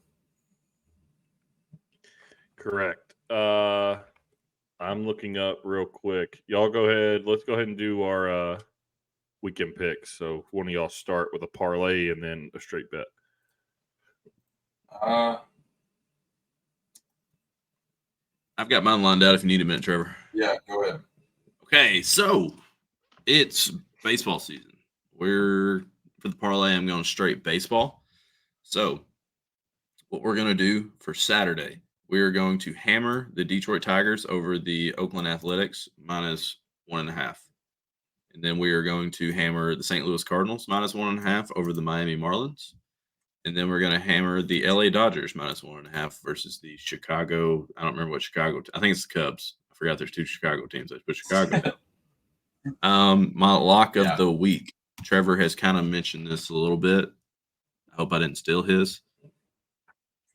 correct. I'm looking up real quick. Y'all go ahead. Let's go ahead and do our weekend picks. So one of y'all start with a parlay and then a straight bet. I've got mine lined out if you need a minute, Trevor. Yeah, go ahead. Okay, so it's baseball season. For the parlay, I'm going straight baseball. So what we're going to do for Saturday, we are going to hammer the Detroit Tigers over the Oakland Athletics -1.5. And then we are going to hammer the St. Louis Cardinals -1.5 over the Miami Marlins. And then we're going to hammer the LA Dodgers -1.5 versus the Chicago. I don't remember what Chicago. I think it's the Cubs. I forgot there's two Chicago teams. I put Chicago. My lock of the week. Trevor has kind of mentioned this a little bit. I hope I didn't steal his.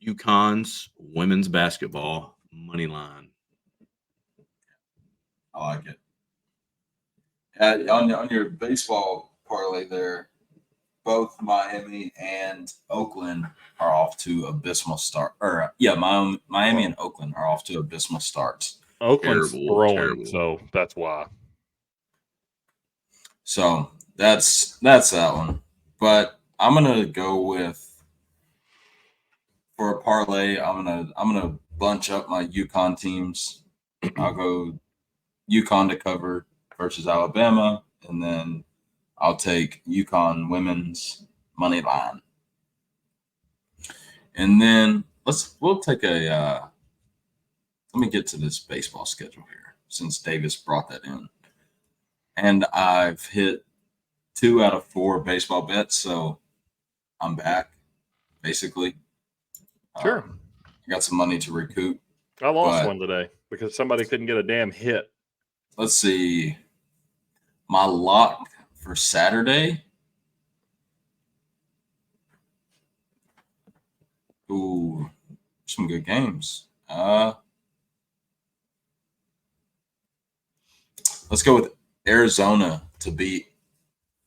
UConn's women's basketball money line. I like it. On your baseball parlay there, both Miami and Oakland are off to abysmal start. Miami and Oakland are off to abysmal starts. Oakland's throwing, so that's why. So that's that one. But I'm gonna go with, for a parlay, I'm gonna bunch up my UConn teams. I'll go UConn to cover versus Alabama, and then I'll take UConn women's money line. And then we'll take let me get to this baseball schedule here, since Davis brought that in. And I've hit 2 out of 4 baseball bets, so I'm back, basically. Sure. I got some money to recoup. I lost one today because somebody couldn't get a damn hit. Let's see. My lock for Saturday. Ooh, some good games. Let's go with Arizona to beat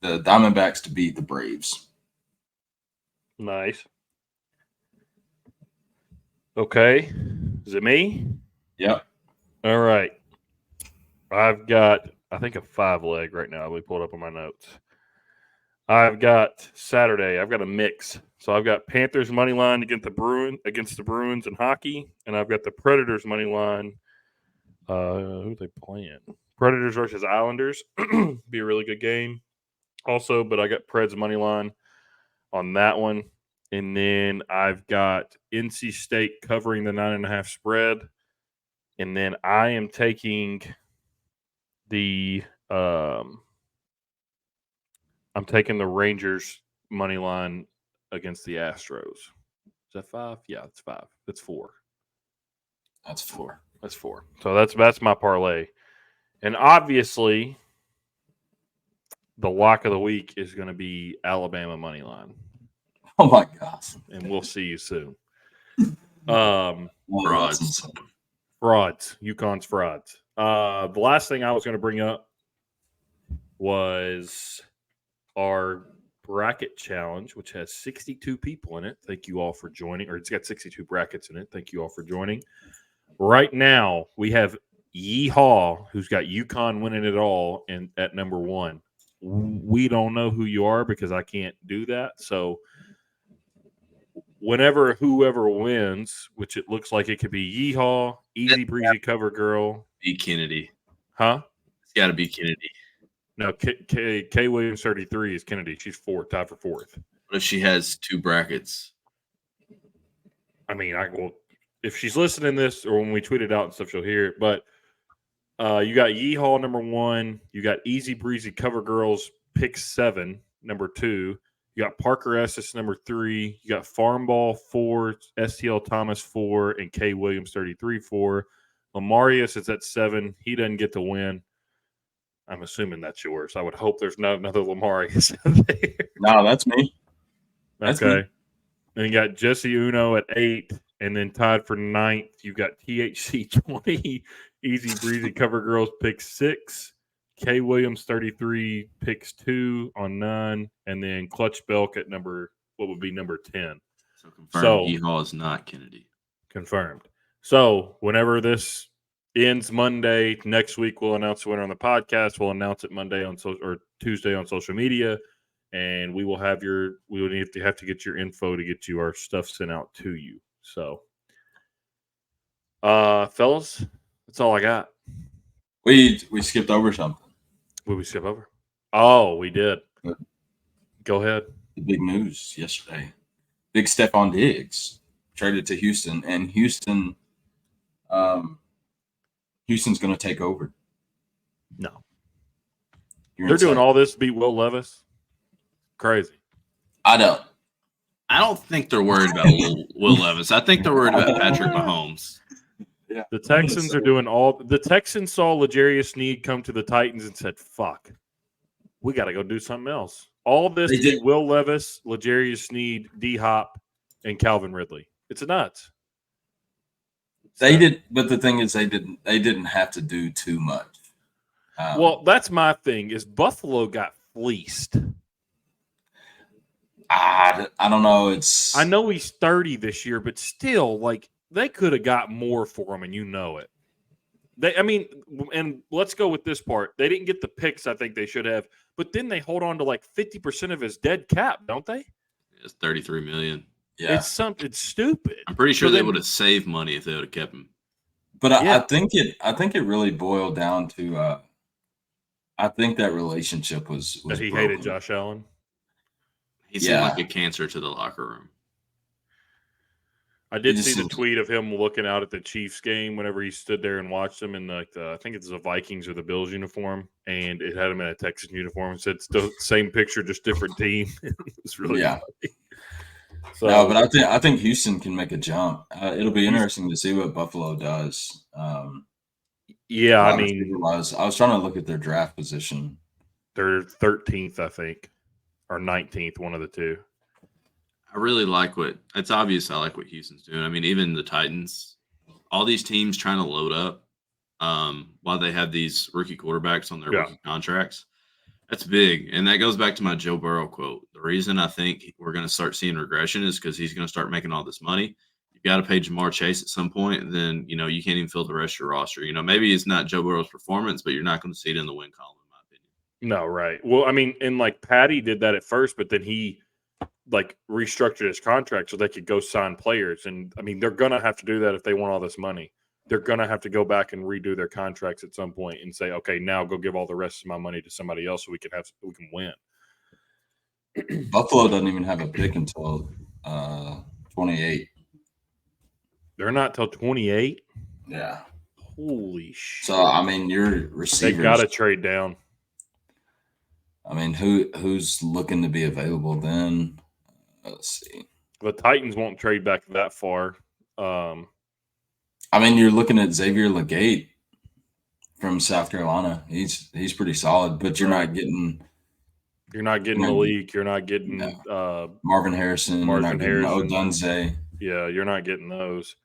the Diamondbacks to beat the Braves. Nice. Okay. Is it me? Yep. All right. I've got, I think, a 5-leg right now. We pulled up on my notes. I've got Saturday. I've got a mix. So I've got Panthers money line against the Bruins in hockey, and I've got the Predators money line. Who are they playing? Predators versus Islanders. Be a really good game. Also, but I got Preds money line on that one. And then I've got NC State covering the 9.5 spread. And then I am taking the Rangers money line against the Astros. Is that 5? Yeah, it's 5. That's 4. That's 4. That's 4. So that's my parlay. And obviously, the lock of the week is going to be Alabama money line. Oh my gosh! And we'll see you soon. Frauds. UConn's frauds. The last thing I was going to bring up was our bracket challenge, which has 62 people in it. Thank you all for joining. Or it's got 62 brackets in it. Thank you all for joining. Right now, we have Yeehaw, who's got UConn winning it all at number 1. We don't know who you are because I can't do that. So whoever wins, which it looks like it could be Yeehaw, Easy Breezy Cover Girl. Be Kennedy. Huh? It's got to be Kennedy. No, K Williams 33 is Kennedy. She's 4th, tied for 4th. What if she has 2 brackets? I mean, if she's listening to this or when we tweet it out and stuff, she'll hear it. But you got Yeehaw number 1. You got Easy Breezy Cover Girls pick 7, number 2. You got Parker Estes number 3. You got Farmball 4, STL Thomas 4, and K Williams 33 4. Lamarius is at 7. He doesn't get to win. I'm assuming that's yours. I would hope there's not another Lamarius there. No, that's me. That's okay. Then you got Jesse Uno at 8, and then tied for 9th. You got THC 20, Easy Breezy Cover Girls pick 6, K Williams 33 picks 2 on 9, and then Clutch Belk at number 10. So confirmed. Yeehaw is not Kennedy. Confirmed. So whenever this ends Monday, next week we'll announce the winner on the podcast. We'll announce it Monday or Tuesday on social media. And we will have we will have to get your info to get you our stuff sent out to you. So, fellas, that's all I got. We skipped over something. What did we skip over? Oh, we did. Good. Go ahead. The big news yesterday. Big Stephon Diggs traded to Houston, and Houston's going to take over. No. They're doing all this to beat Will Levis? Crazy. I don't think they're worried about Will Levis. I think they're worried about Patrick Mahomes. Yeah. The Texans are doing the Texans saw L'Jarius Sneed come to the Titans and said, fuck, we got to go do something else. All this to beat Will Levis, L'Jarius Sneed, D-Hop, and Calvin Ridley. It's nuts. They did, but the thing is, they didn't have to do too much. Well, that's my thing. Is Buffalo got fleeced? I don't know. I know he's 30 this year, but still, like they could have got more for him, and you know it. And let's go with this part. They didn't get the picks I think they should have, but then they hold on to like 50% of his dead cap, don't they? It's $33 million. Yeah, it's stupid. I'm pretty sure they would have saved money if they would have kept him. But I think it really boiled down to I think that relationship was that he broken. hated Josh Allen. He seemed like a cancer to the locker room. I did see the tweet of him looking out at the Chiefs game whenever he stood there and watched them in like I think it's the Vikings or the Bills uniform, and it had him in a Texas uniform. It said still same picture, just different team. It was really funny. So, no, but I think Houston can make a jump. It'll be interesting to see what Buffalo does. I mean, I was trying to look at their draft position. They're 13th, I think, or 19th, one of the two. I really like it's obvious I like what Houston's doing. I mean, even the Titans, all these teams trying to load up while they have these rookie quarterbacks on their rookie contracts. That's big. And that goes back to my Joe Burrow quote. The reason I think we're going to start seeing regression is because he's going to start making all this money. You've got to pay Jamar Chase at some point, and then, you can't even fill the rest of your roster. Maybe it's not Joe Burrow's performance, but you're not going to see it in the win column, in my opinion. No, right. Well, I mean, and like Patty did that at first, but then he restructured his contract so they could go sign players. And I mean, they're going to have to do that if they want all this money. They're going to have to go back and redo their contracts at some point and say, okay, now go give all the rest of my money to somebody else so we can win. Buffalo doesn't even have a pick until 28. They're not till 28? Yeah. Holy shit. So, I mean, your receivers. They got to trade down. I mean, who's looking to be available then? Let's see. The Titans won't trade back that far. I mean, you're looking at Xavier Legate from South Carolina. He's pretty solid, but you're not getting Malik. You're not getting Marvin Harrison. Marvin Harrison. Odunze. Yeah, you're not getting those.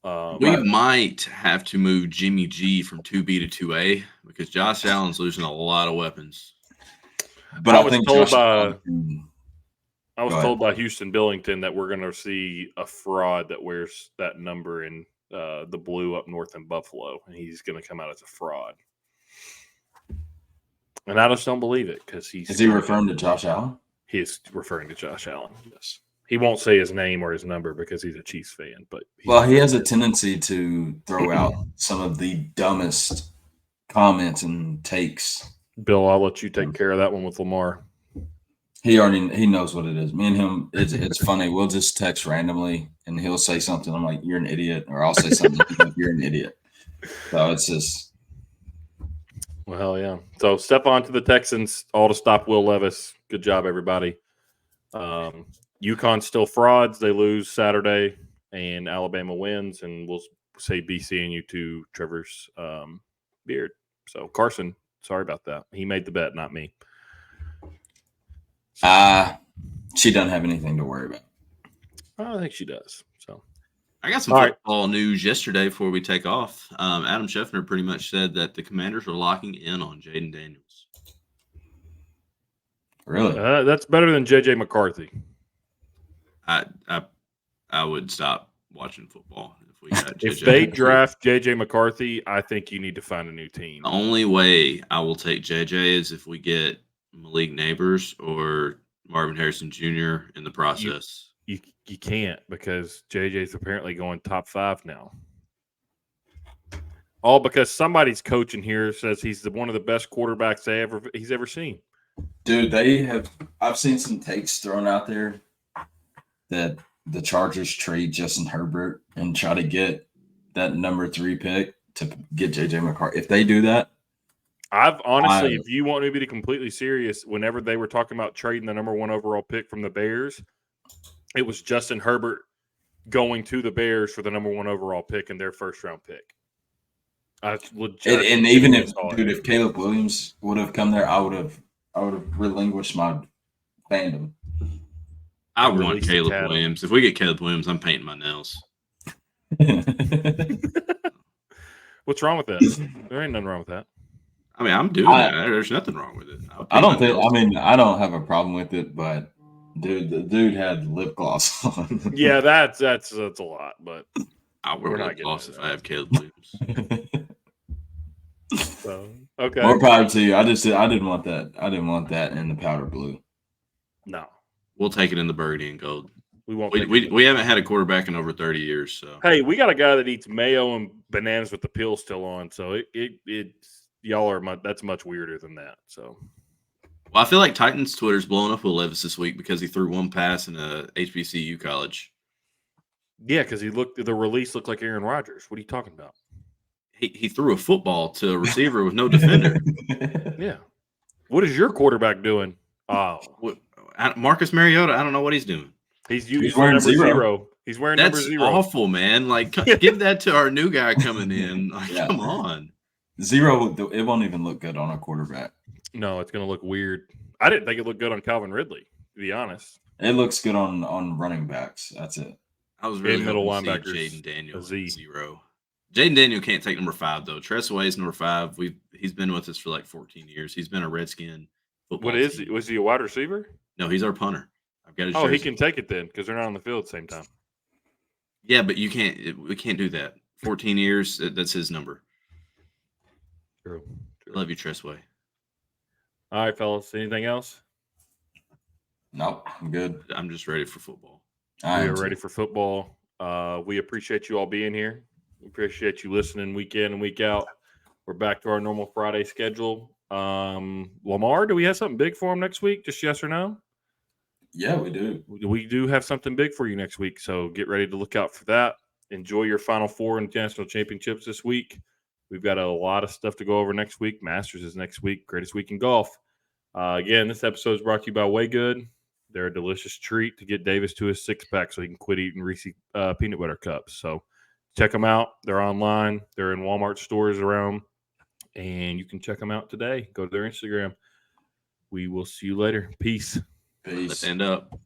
We might have to move Jimmy G from 2B to 2A because Josh Allen's losing a lot of weapons. But I was told by Houston Billington that we're going to see a fraud that wears that number in the blue up north in Buffalo, and he's going to come out as a fraud. And I just don't believe it because Is he referring to Josh Allen? He is referring to Josh Allen, yes. He won't say his name or his number because he's a Chiefs fan. But he has a tendency to throw out some of the dumbest comments and takes. Bill, I'll let you take care of that one with Lamar. He knows what it is. Me and him, it's funny. We'll just text randomly, and he'll say something. I'm like, "You're an idiot," or I'll say something. Like, "You're an idiot." So it's just. Well, yeah. So step on to the Texans, all to stop Will Levis. Good job, everybody. UConn's still frauds. They lose Saturday, and Alabama wins, and we'll say BC and you to Trevor's beard. So Carson, sorry about that. He made the bet, not me. She doesn't have anything to worry about. I think she does. So I got some football news yesterday before we take off. Adam Schefter pretty much said that the Commanders are locking in on Jaden Daniels. Really? That's better than JJ McCarthy. I would stop watching football if we got JJ. If they draft JJ McCarthy, I think you need to find a new team. The only way I will take JJ is if we get Malik Neighbors or Marvin Harrison Jr. in the process. You can't because JJ's apparently going top 5 now. All because somebody's coaching here says he's one of the best quarterbacks he's ever seen. Dude, I've seen some takes thrown out there that the Chargers trade Justin Herbert and try to get that number 3 pick to get JJ McCarthy. If they do that, I've honestly, if you want me to be completely serious, whenever they were talking about trading the number 1 overall pick from the Bears, it was Justin Herbert going to the Bears for the number 1 overall pick and their first-round pick. And even if Caleb Williams would have come there, I would have relinquished my fandom. I want Caleb Williams. If we get Caleb Williams, I'm painting my nails. What's wrong with that? There ain't nothing wrong with that. I mean, I'm doing that. There's nothing wrong with it. I don't have a problem with it, but dude, the dude had lip gloss on. Yeah, that's a lot, but I'll wear lip gloss if I have Caleb Williams. So, okay. More power to you. I didn't want that. I didn't want that in the powder blue. No. We'll take it in the burgundy and gold. We won't. We haven't had a quarterback in over 30 years. So hey, we got a guy that eats mayo and bananas with the peel still on. So y'all are that's much weirder than that. So, well, I feel like Titans Twitter's blowing up Will Levis this week because he threw one pass in a HBCU college. Yeah, because the release looked like Aaron Rodgers. What are you talking about? He threw a football to a receiver with no defender. Yeah. What is your quarterback doing? Marcus Mariota, I don't know what he's doing. He's wearing number 0. He's wearing That's number 0. Awful, man. Like, give that to our new guy coming in. Like, Come on. 0, it won't even look good on a quarterback. No, it's going to look weird. I didn't think it looked good on Calvin Ridley, to be honest. It looks good on running backs. That's it. I was really middle hoping to linebackers, see Jaden Daniel a Z. 0. Jaden Daniel can't take number 5 though. Tress Way is number 5. He's been with us for like 14 years. He's been a Redskin football. What is team. he? Was he a wide receiver? No, he's our punter. I've got his jersey. He can take it then because they're not on the field at the same time. Yeah, but you can't. We can't do that. 14 years. That's his number. True. Love you, Tress Way. All right, fellas. Anything else? Nope, I'm good. I'm just ready for football. We are ready for football. We appreciate you all being here. We appreciate you listening week in and week out. We're back to our normal Friday schedule. Lamar, do we have something big for him next week? Just yes or no? Yeah, we do. We do have something big for you next week, so get ready to look out for that. Enjoy your Final Four and national championships this week. We've got a lot of stuff to go over next week. Masters is next week. Greatest week in golf. Again, this episode is brought to you by Way Good. They're a delicious treat to get Davis to his 6-pack so he can quit eating Reese peanut butter cups. So check them out. They're online. They're in Walmart stores around, and you can check them out today. Go to their Instagram. We will see you later. Peace. Peace. Let's end up.